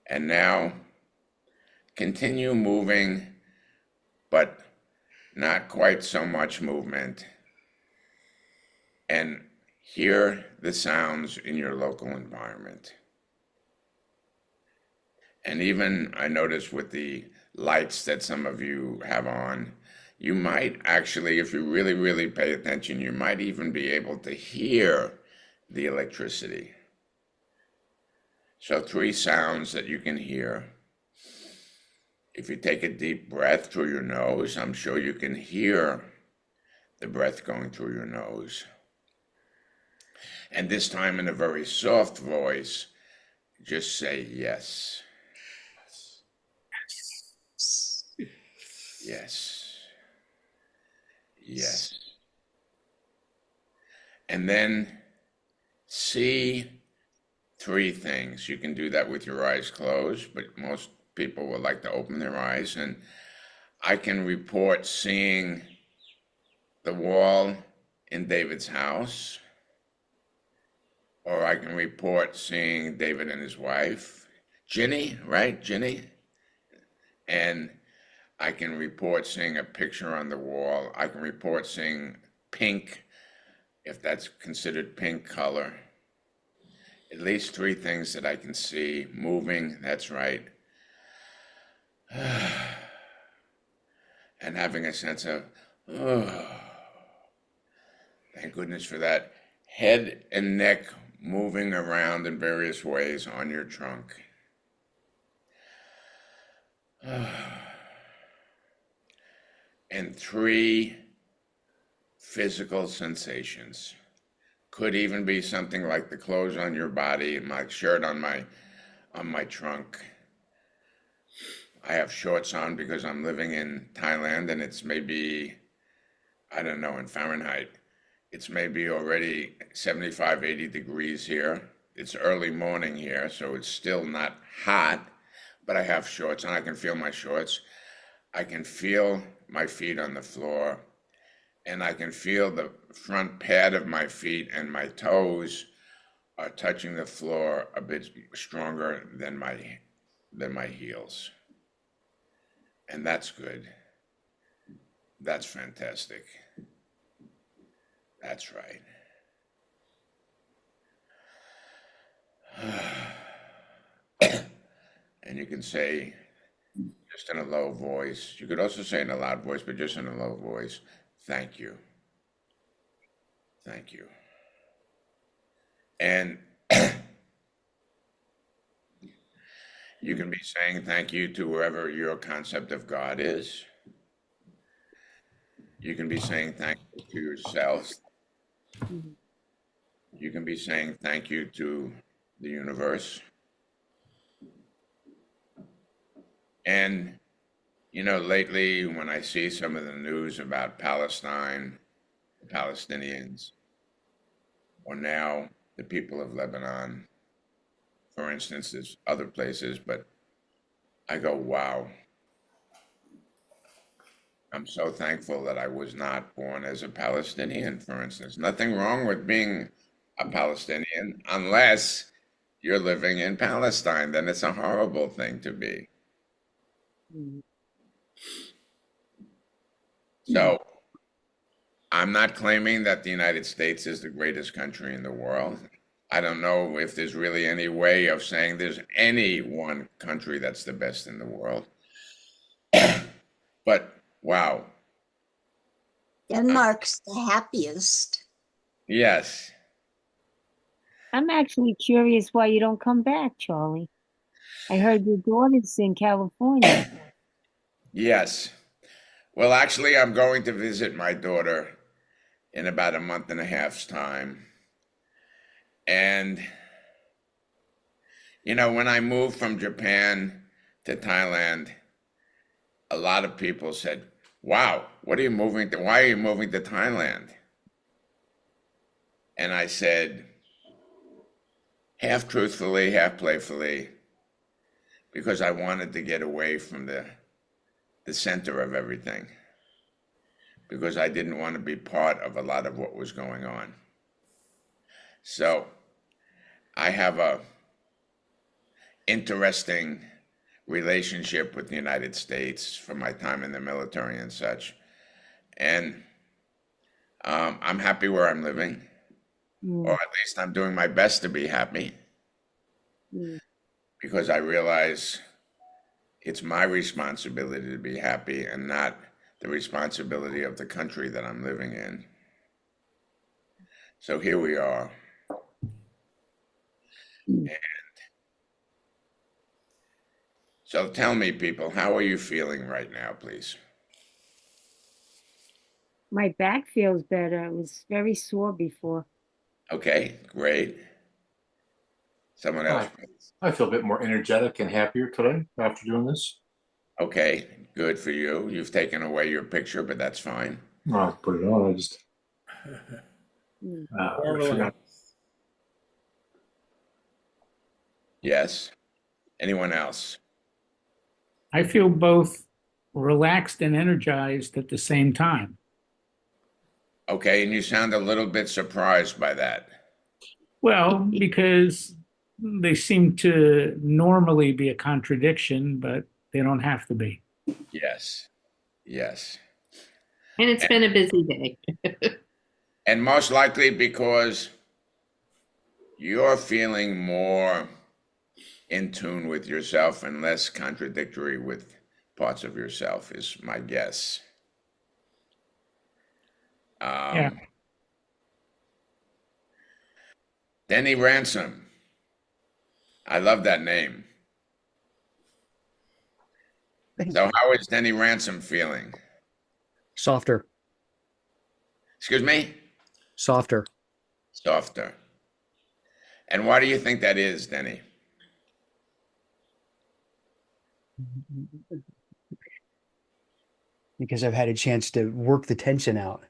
And now continue moving, but not quite so much movement. And hear the sounds in your local environment. And even I noticed with the lights that some of you have on, you might actually, if you really, really pay attention, you might even be able to hear the electricity. So 3 sounds that you can hear. If you take a deep breath through your nose, I'm sure you can hear the breath going through your nose. And this time in a very soft voice, just say yes. Yes. Yes. And then see 3 things. You can do that with your eyes closed, but most people would like to open their eyes. And I can report seeing the wall in David's house, or I can report seeing David and his wife, Ginny, right? Ginny. And I can report seeing a picture on the wall. I can report seeing pink, if that's considered pink color. At least 3 things that I can see moving, that's right. And having a sense of, oh, thank goodness for that. Head and neck moving around in various ways on your trunk. And 3 physical sensations. Could even be something like the clothes on your body, my shirt on my trunk. I have shorts on because I'm living in Thailand, and it's maybe, I don't know, in Fahrenheit, it's maybe already 75, 80 degrees here. It's early morning here, so it's still not hot, but I have shorts and I can feel my shorts. I can feel my feet on the floor, and I can feel the front pad of my feet, and my toes are touching the floor a bit stronger than my heels. And that's good. That's fantastic. That's right. And you can say, just in a low voice, you could also say in a loud voice, but just in a low voice, thank you. Thank you. And you can be saying thank you to whoever your concept of God is. You can be saying thank you to yourself. You can be saying thank you to the universe. And, you know, lately when I see some of the news about Palestine, the Palestinians, or now the people of Lebanon, for instance, there's other places, but I go, wow. I'm so thankful that I was not born as a Palestinian, for instance. Nothing wrong with being a Palestinian unless you're living in Palestine. Then it's a horrible thing to be. So I'm not claiming that the United States is the greatest country in the world. I don't know if there's really any way of saying there's any one country that's the best in the world. But wow. Denmark's the happiest. Yes. I'm actually curious why you don't come back, Charlie. I heard your daughter's in California. Yes. Well, actually, I'm going to visit my daughter in about a month and a half's time. And, you know, when I moved from Japan to Thailand, a lot of people said, wow, what are you moving to? Why are you moving to Thailand? And I said, half truthfully, half playfully, because I wanted to get away from the center of everything, because I didn't want to be part of a lot of what was going on. So I have a interesting relationship with the United States from my time in the military and such. And I'm happy where I'm living, or at least I'm doing my best to be happy, because I realize it's my responsibility to be happy and not the responsibility of the country that I'm living in. So here we are. And so tell me, people, how are you feeling right now, please? My back feels better. I was very sore before. Okay, great. Someone else, please. I feel a bit more energetic and happier today after doing this. Okay, good for you. You've taken away your picture, but that's fine. I'll put it on. I just Forgot. Yes. Anyone else? I feel both relaxed and energized at the same time. Okay, and you sound a little bit surprised by that. Well, because they seem to normally be a contradiction, but they don't have to be. Yes. Yes. And it's been a busy day. And most likely because you're feeling more in tune with yourself and less contradictory with parts of yourself, is my guess. Yeah. Denny Ransom. I love that name. So how is Denny Ransom feeling? Softer, Excuse me? softer. Softer. And why do you think that is, Denny? Because I've had a chance to work the tension out.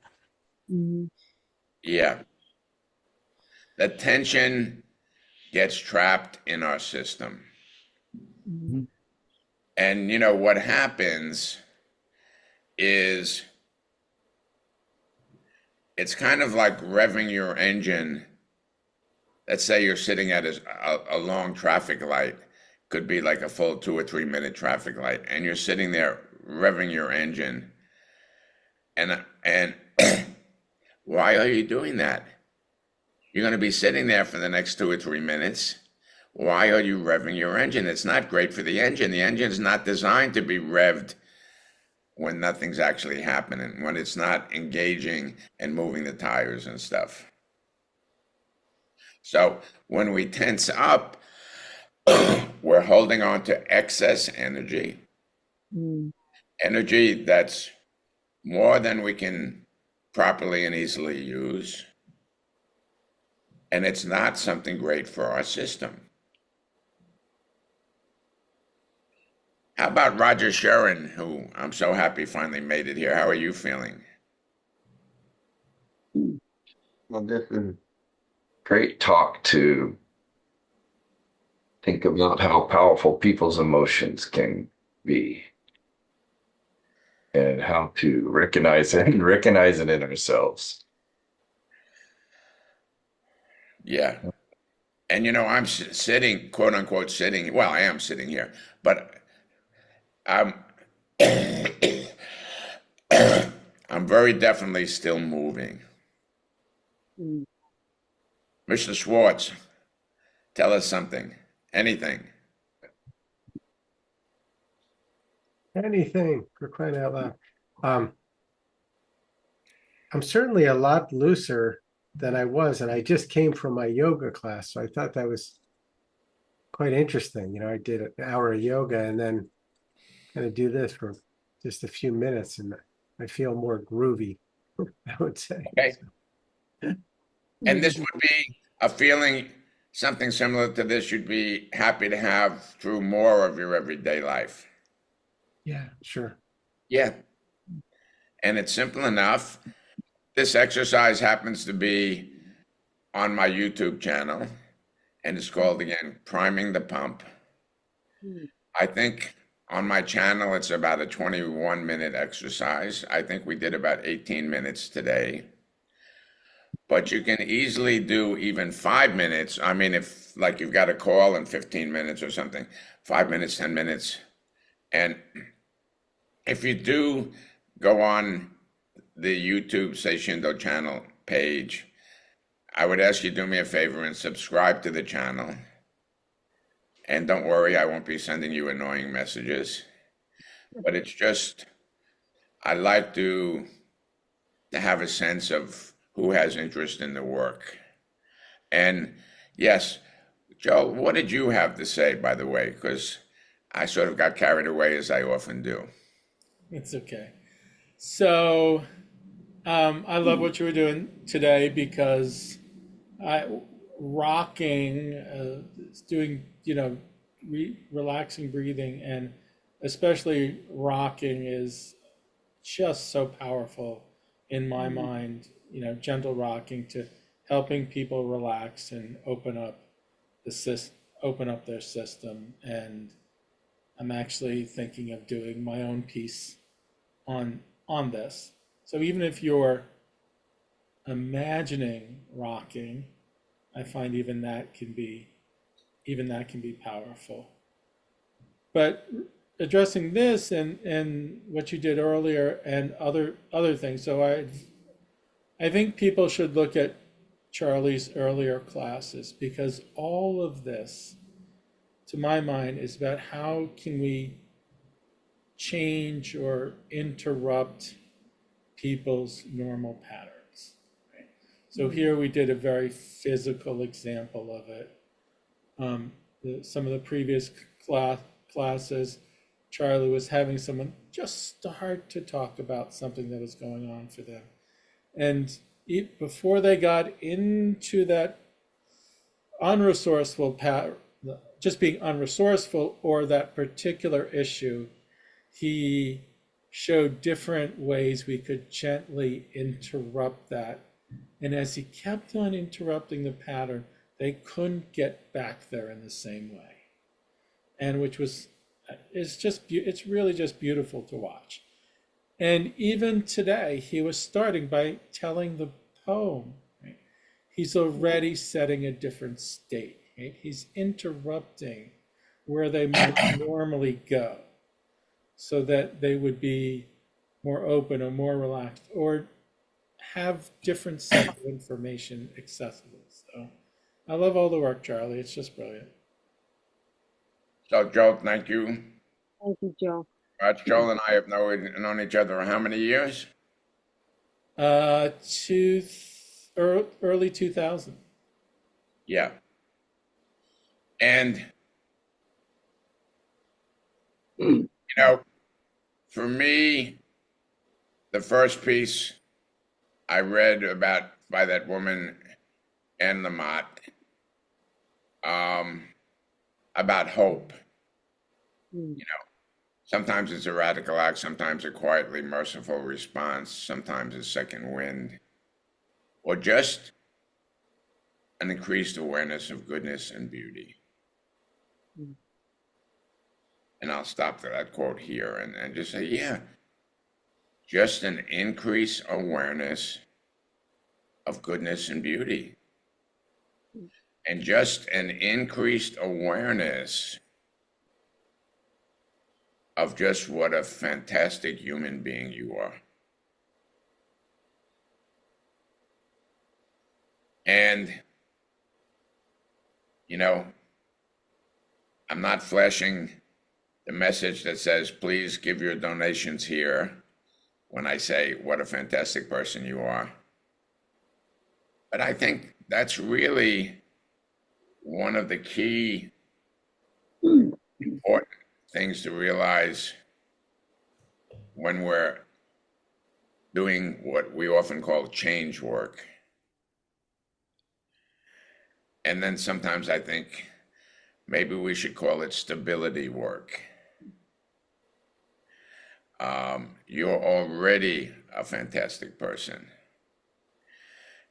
Mhm. Yeah. The tension gets trapped in our system. Mhm. And what happens is it's kind of like revving your engine. Let's say you're sitting at a long traffic light, could be like a full 2 or 3 minute traffic light, and you're sitting there revving your engine. And why are you doing that? You're going to be sitting there for the next 2 or 3 minutes. Why are you revving your engine? It's not great for the engine. The engine's not designed to be revved when nothing's actually happening, when it's not engaging and moving the tires and stuff. So when we tense up, we're holding on to excess energy, Mhm. energy that's more than we can properly and easily use. And it's not something great for our system. How about Roger Sharon, who I'm so happy finally made it here? How are you feeling? Well, this is great talk to think about how powerful people's emotions can be and how to recognize it and recognize it in ourselves. Yeah. And I'm sitting, quote unquote, sitting. Well, I am sitting here, but I'm I'm very definitely still moving. Mhm. Mr. Schwartz, tell us something, anything. Anything for crying out loud. Um, I'm certainly a lot looser than I was, and I just came from my yoga class, so I thought that was quite interesting. I did an hour of yoga and then kind of do this for just a few minutes, and I feel more groovy, I would say. Okay. And this Mhm. would be a feeling, something similar to this you'd be happy to have through more of your everyday life. Yeah, sure. Yeah. And it's simple enough. This exercise happens to be on my YouTube channel, and it's called, again, Priming the Pump. Mhm. I think on my channel it's about a 21-minute exercise. I think we did about 18 minutes today. But you can easily do even 5 minutes. I mean, if like you've got a call in 15 minutes or something, 5 minutes, 10 minutes. And if you do go on the YouTube Seishindo channel page, I would ask you to do me a favor and subscribe to the channel. And don't worry, I won't be sending you annoying messages. But it's just, I like to have a sense of who has interest in the work. And yes, Joe, what did you have to say, by the way? Because I sort of got carried away, as I often do. It's okay. So I love what you were doing today because rocking, doing, relaxing breathing, and especially rocking is just so powerful in my mind. Gentle rocking to helping people relax and open up their system. And I'm actually thinking of doing my own piece on this. So even if you're imagining rocking, I find even that can be powerful. But addressing this and what you did earlier and other things. So I think people should look at Charlie's earlier classes, because all of this, to my mind, is about how can we change or interrupt people's normal patterns. Right? So here we did a very physical example of it. Some of the previous classes, Charlie was having someone just start to talk about something that was going on for them. And before they got into that unresourceful just being unresourceful or that particular issue, he showed different ways we could gently interrupt that. And as he kept on interrupting the pattern, they couldn't get back there in the same way. And it's really just beautiful to watch. And even today, he was starting by telling the poem. Right? He's already setting a different state. Right? He's interrupting where they might normally go, so that they would be more open or more relaxed or have different set of information accessible. So I love all the work, Charlie. It's just brilliant. So, Joel, thank you. Thank you, Joe. Joel and I have known each other how many years? Early 2000. Yeah. And, you know, for me, the first piece I read by that woman, Anne Lamott, about hope. You know, sometimes it's a radical act, sometimes a quietly merciful response, sometimes a second wind, or just an increased awareness of goodness and beauty. And I'll stop that quote here and just say, yeah, just an increased awareness of goodness and beauty. And just an increased awareness of just what a fantastic human being you are. And, you know, I'm not flashing the message that says, please give your donations here when I say what a fantastic person you are. But I think that's really one of the key important things to realize when we're doing what we often call change work. And then sometimes I think maybe we should call it stability work. You're already a fantastic person.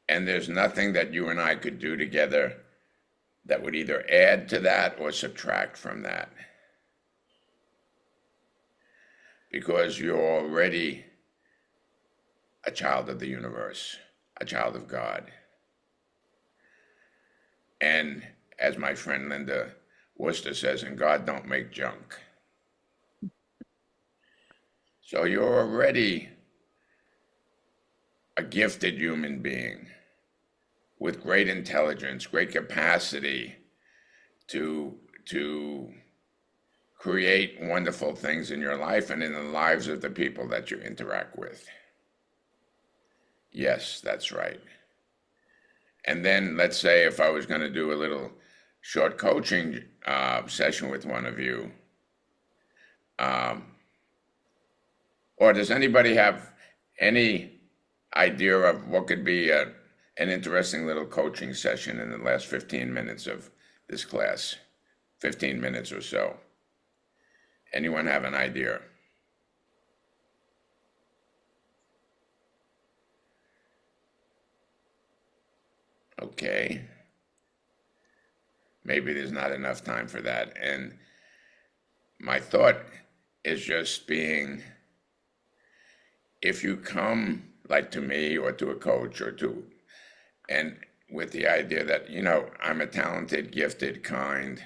And there's nothing that you and I could do together that would either add to that or subtract from that. Because you're already a child of the universe, a child of God. And as my friend Linda Worcester says, and God don't make junk. So you're already a gifted human being with great intelligence, great capacity to create wonderful things in your life and in the lives of the people that you interact with. Yes, that's right. And then let's say if I was going to do a little short coaching session with one of you, or does anybody have any idea of what could be an interesting little coaching session in the last 15 minutes of this class? 15 minutes or so. Anyone have an idea? Okay. Maybe there's not enough time for that. And my thought is just being, if you come like to me or to a coach or and with the idea that, you know, I'm a talented, gifted, kind,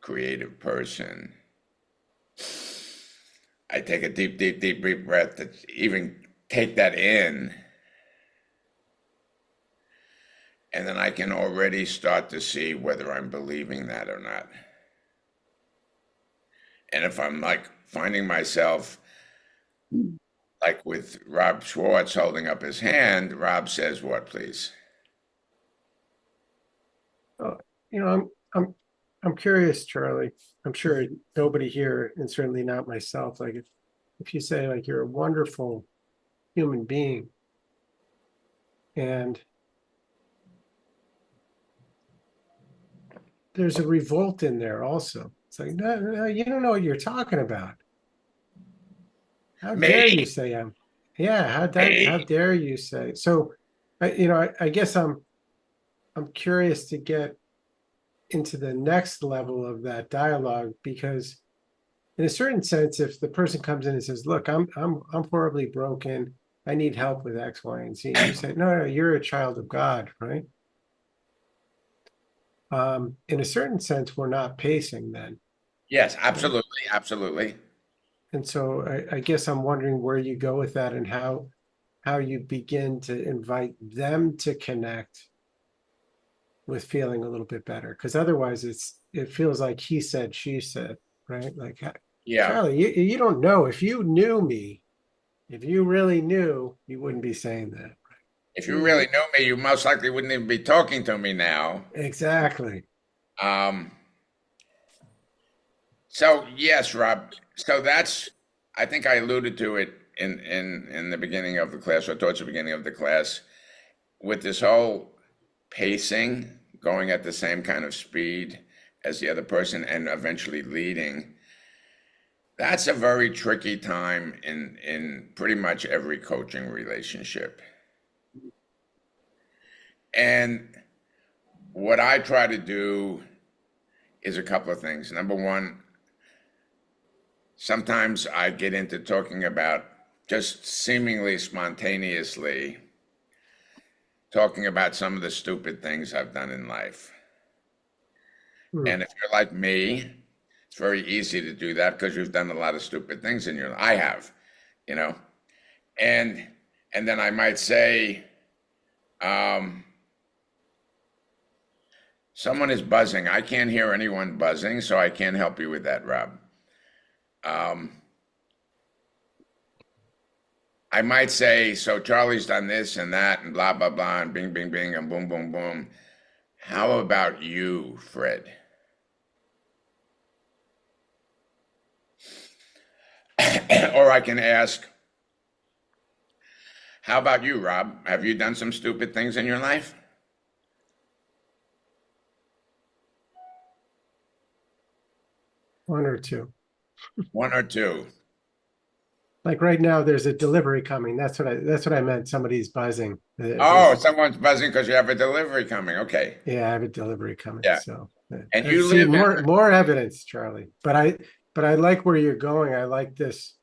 creative person, I take a deep, deep, deep, deep breath to even take that in. And then I can already start to see whether I'm believing that or not. And if I'm like finding myself, like with Rob Schwartz holding up his hand, Rob says, "What, please?" Oh, I'm curious, Charlie. I'm sure nobody here, and certainly not myself, like if you say like you're a wonderful human being and there's a revolt in there also. It's like, no, you don't know what you're talking about. How dare you say I'm? Yeah, how dare you say? So, I guess I'm curious to get into the next level of that dialogue because, in a certain sense, if the person comes in and says, "Look, I'm horribly broken. I need help with X, Y, and Z," you say, "No, you're a child of God, right?" In a certain sense, we're not pacing then. Yes, absolutely, absolutely. And so I guess I'm wondering where you go with that and how you begin to invite them to connect with feeling a little bit better. Because otherwise it feels like he said, she said, right? Like, Yeah. Charlie, you don't know. If you knew me, if you really knew, you wouldn't be saying that. If you really knew me, you most likely wouldn't even be talking to me now. Exactly. So yes, Rob. So that's, I think I alluded to it in the beginning of the class, or towards the beginning of the class, with this whole pacing, going at the same kind of speed as the other person, and eventually leading. That's a very tricky time in pretty much every coaching relationship. And what I try to do is a couple of things. Number one, sometimes I get into talking about just seemingly spontaneously talking about some of the stupid things I've done in life. And if you're like me, it's very easy to do that because you've done a lot of stupid things in your life. I have, you know. And then I might say, someone is buzzing. I can't hear anyone buzzing, so I can't help you with that, Rob. I might say, so Charlie's done this and that and blah, blah, blah, and bing, bing, bing, and boom, boom, boom. How about you, Fred? Or I can ask, how about you, Rob? Have you done some stupid things in your life? One or two. One or two. Like right now, there's a delivery coming. That's what I meant. Somebody's buzzing. Oh, someone's buzzing because you have a delivery coming. Okay. Yeah, I have a delivery coming. Yeah. So, and you see live more evidence, Charlie. But I like where you're going. I like this.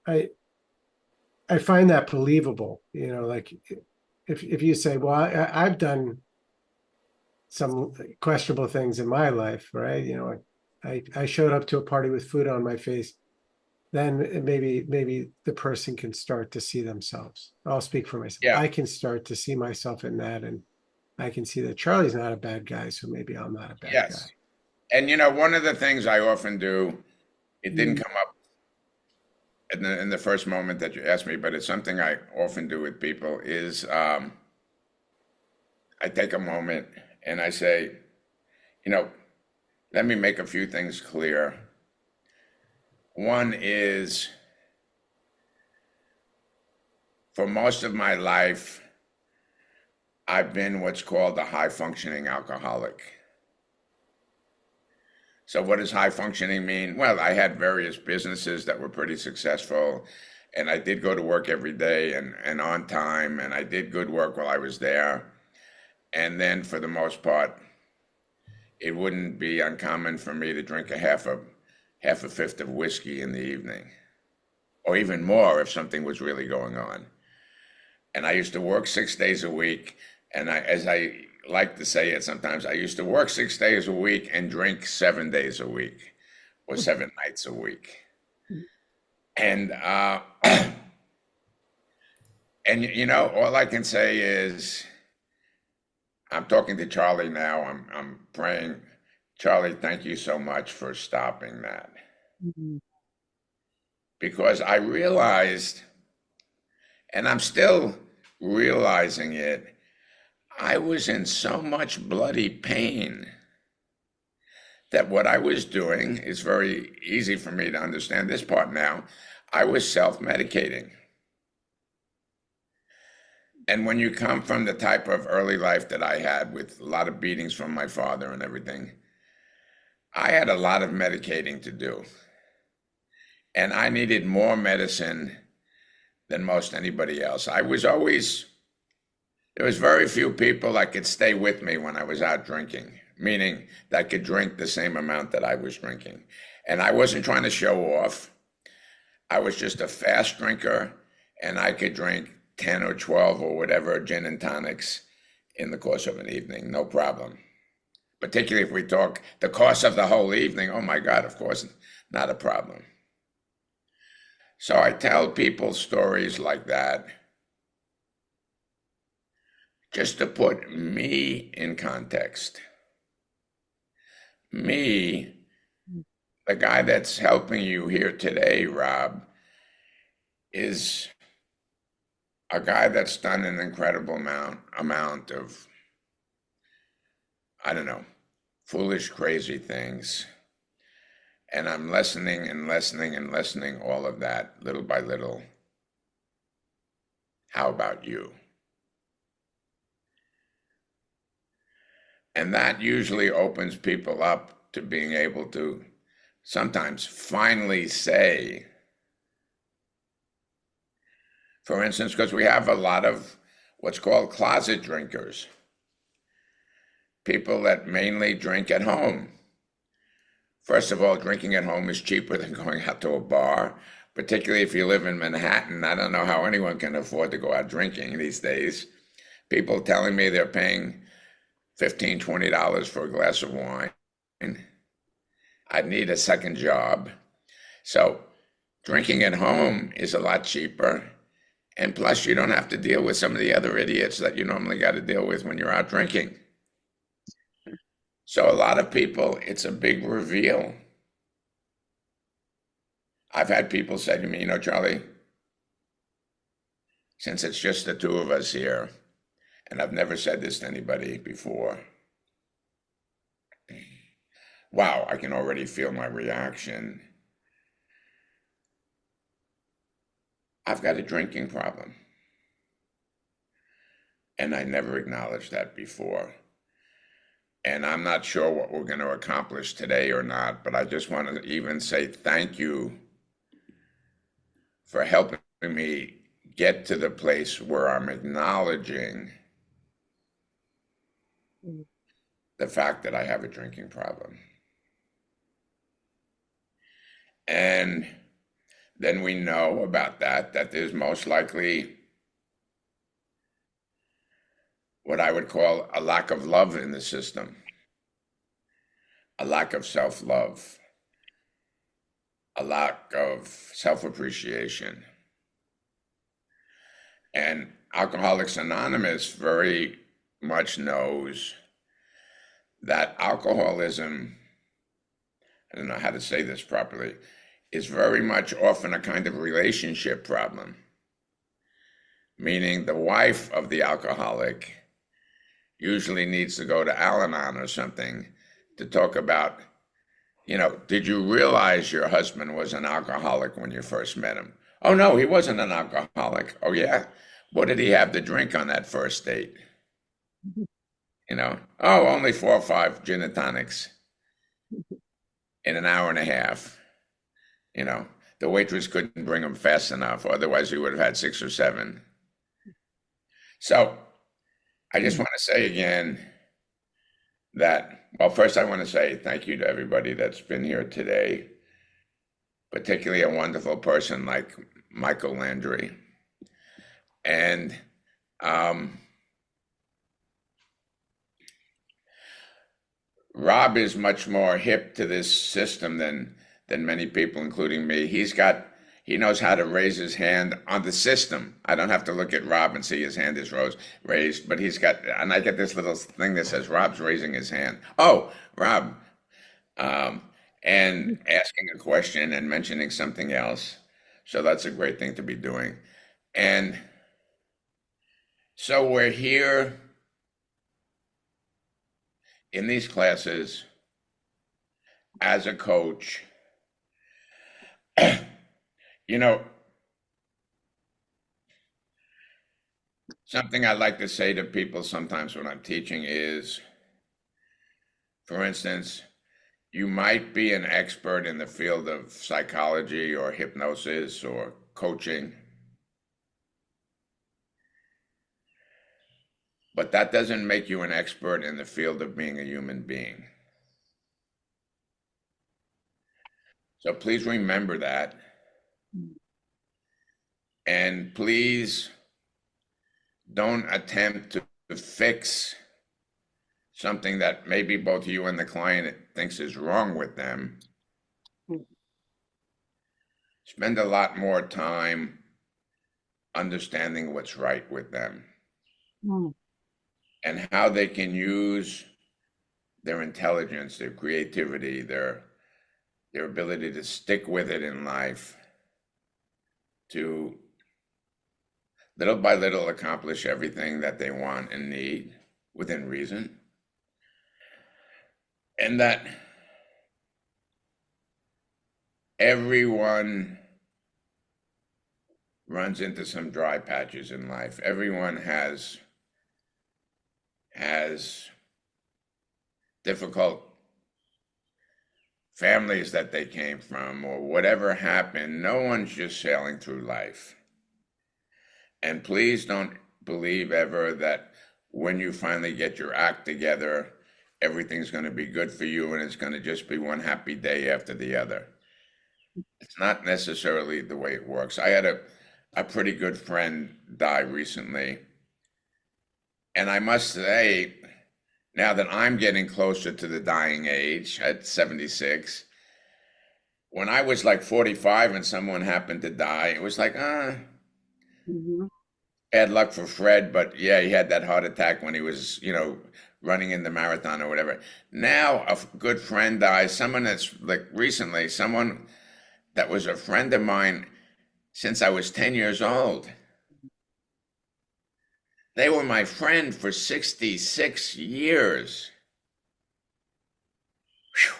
I find that believable. Like if you say, "Well, I've done some questionable things in my life," right? I showed up to a party with food on my face. Then maybe the person can start to see themselves. I'll speak for myself. Yeah. I can start to see myself in that, and I can see that Charlie's not a bad guy, so maybe I'm not a bad guy. And one of the things I often do, it didn't come up in the first moment that you asked me, but it's something I often do with people is I take a moment and I say, let me make a few things clear. One is, for most of my life, I've been what's called a high-functioning alcoholic. So what does high-functioning mean? Well, I had various businesses that were pretty successful, and I did go to work every day and on time, and I did good work while I was there. And then, for the most part, it wouldn't be uncommon for me to drink a half a fifth of whiskey in the evening, or even more if something was really going on. And I used to work 6 days a week, and as I like to say it sometimes, I used to work 6 days a week and drink 7 days a week. or 7 nights a week. And and you know, all I can say is I'm talking to Charlie now. I'm praying, Charlie, thank you so much for stopping that. Because I realized, and I'm still realizing it, I was in so much bloody pain that what I was doing is very easy for me to understand this part now. I was self-medicating. And when you come from the type of early life that I had with a lot of beatings from my father and everything, I had a lot of medicating to do. And I needed more medicine than most anybody else. There was very few people that could stay with me when I was out drinking, meaning that could drink the same amount that I was drinking. And I wasn't trying to show off. I was just a fast drinker, and I could drink 10 or 12 or whatever gin and tonics in the course of an evening, no problem. Particularly if we talk the course of the whole evening, oh my God, of course, not a problem. So I tell people stories like that just to put me in context. Me, the guy that's helping you here today, Rob, is a guy that's done an incredible amount of, I don't know, foolish, crazy things. And I'm lessening and lessening and lessening all of that little by little. How about you? And that usually opens people up to being able to sometimes finally say, for instance, because we have a lot of what's called closet drinkers, people that mainly drink at home. First of all, drinking at home is cheaper than going out to a bar, particularly if you live in Manhattan. I don't know how anyone can afford to go out drinking these days. People telling me they're paying $15, $20 for a glass of wine. I'd need a second job. So drinking at home is a lot cheaper. And plus, you don't have to deal with some of the other idiots that you normally got to deal with when you're out drinking. So a lot of people, it's a big reveal. I've had people say to me, you know, Charlie, since it's just the two of us here, and I've never said this to anybody before, wow, I can already feel my reaction. I've got a drinking problem. And I never acknowledged that before. And I'm not sure what we're going to accomplish today or not, but I just want to even say thank you for helping me get to the place where I'm acknowledging the fact that I have a drinking problem. And then we know about that there's most likely what I would call a lack of love in the system, a lack of self-love, a lack of self-appreciation. And Alcoholics Anonymous very much knows that alcoholism, I don't know how to say this properly, is very much often a kind of relationship problem, meaning the wife of the alcoholic usually needs to go to Al-Anon or something to talk about, you know, did you realize your husband was an alcoholic when you first met him? Oh, no, he wasn't an alcoholic. Oh, yeah? What did he have to drink on that first date? You know, oh, only 4 or 5 gin and tonics in an hour and a half. You know, the waitress couldn't bring him fast enough, otherwise he would have had 6 or 7. So I just want to say again that, well, first I want to say thank you to everybody that's been here today, particularly a wonderful person like Michael Landry. And Rob is much more hip to this system than than many people, including me. He knows how to raise his hand on the system. I don't have to look at Rob and see his hand is raised, but and I get this little thing that says Rob's raising his hand. Oh, Rob, and asking a question and mentioning something else. So that's a great thing to be doing. And so we're here in these classes as a coach. You know, something I like to say to people sometimes when I'm teaching is, for instance, you might be an expert in the field of psychology or hypnosis or coaching, but that doesn't make you an expert in the field of being a human being. So please remember that. And please don't attempt to fix something that maybe both you and the client thinks is wrong with them. Spend a lot more time understanding what's right with them and how they can use their intelligence, their creativity, their ability to stick with it in life to little by little accomplish everything that they want and need within reason. And that everyone runs into some dry patches in life. Everyone has difficult families that they came from or whatever happened. No one's just sailing through life. And please don't believe ever that when you finally get your act together, everything's going to be good for you and it's going to just be one happy day after the other. It's not necessarily the way it works. I had a pretty good friend die recently. And I must say, now that I'm getting closer to the dying age at 76, when I was like 45 and someone happened to die, it was like, bad luck for Fred, but yeah, he had that heart attack when he was, running in the marathon or whatever. Now a good friend dies, someone that's like recently, someone that was a friend of mine since I was 10 years old. They were my friend for 66 years. Whew.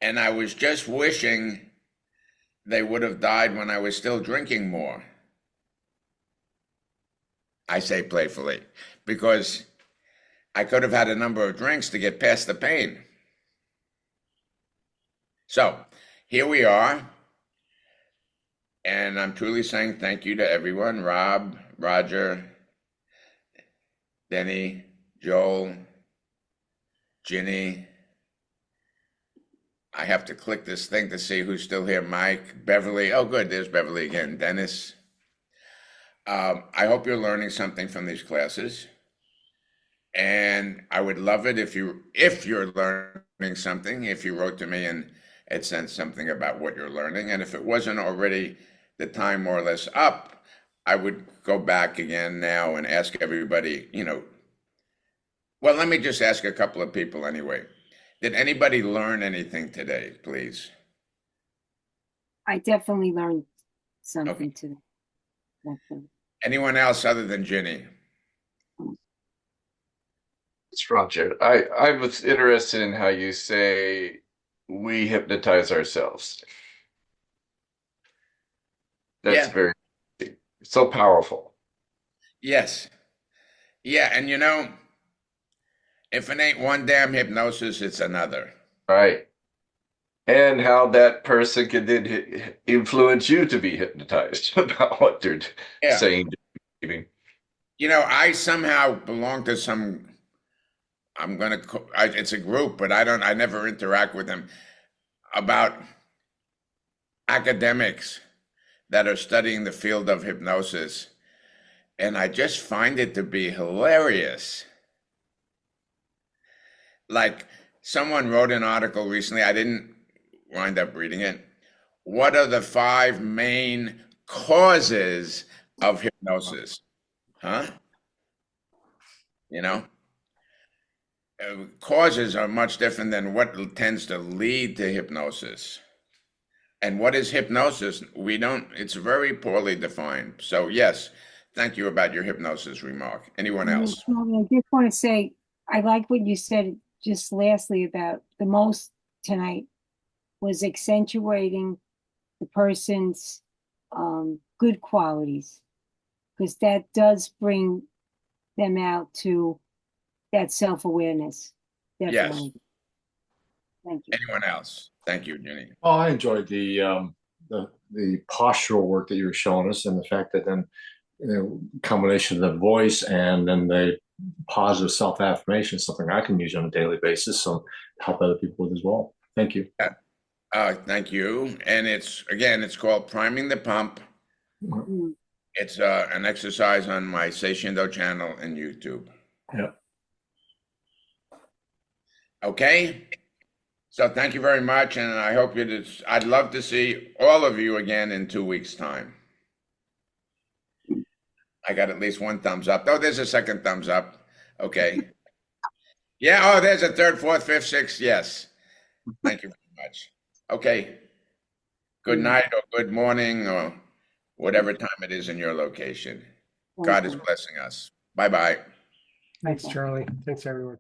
And I was just wishing they would have died when I was still drinking more. I say playfully, because I could have had a number of drinks to get past the pain. So here we are. And I'm truly saying thank you to everyone, Rob, Roger, Denny, Joel, Ginny. I have to click this thing to see who's still here. Mike, Beverly. Oh, good. There's Beverly again. Dennis. I hope you're learning something from these classes. And I would love it if you're learning something, if you wrote to me and had sent something about what you're learning. And if it wasn't already the time more or less up, I would go back again now and ask everybody, well, let me just ask a couple of people anyway. Did anybody learn anything today, please? I definitely learned something today. Definitely. Anyone else other than Ginny? It's Roger. I was interested in how you say we hypnotize ourselves. That's very so powerful. Yes. Yeah, and if it ain't one damn hypnosis, it's another. Right. And how that person can then influence you to be hypnotized about what they're saying. I somehow belong to some, it's a group, but I never interact with them, about academics that are studying the field of hypnosis. And I just find it to be hilarious. Like someone wrote an article recently. I didn't wind up reading it. What are the 5 main causes of hypnosis? Huh? You know, causes are much different than what tends to lead to hypnosis. And what is hypnosis? We don't, it's very poorly defined. So yes, thank you about your hypnosis remark. Anyone else? I just want to say, I like what you said just lastly about the most tonight was accentuating the person's good qualities, because that does bring them out to that self-awareness. Definitely. Yes. Thank you. Anyone else? Thank you, Ginny. Oh, I enjoyed the postural work that you were showing us, and the fact that then combination of the voice and then the positive self affirmation is something I can use on a daily basis, so help other people with as well. Thank you. Thank you. And it's called Priming the Pump. Mm. It's an exercise on my Seishindo channel and YouTube. Yeah. Okay. So thank you very much, and I hope I'd love to see all of you again in 2 weeks' time. I got at least 1 thumbs up. Oh, there's a second thumbs up. Okay. Yeah, oh, there's a third, fourth, fifth, sixth. Yes. Thank you very much. Okay. Good night or good morning or whatever time it is in your location. God is blessing us. Bye-bye. Thanks, Charlie. Thanks, everyone.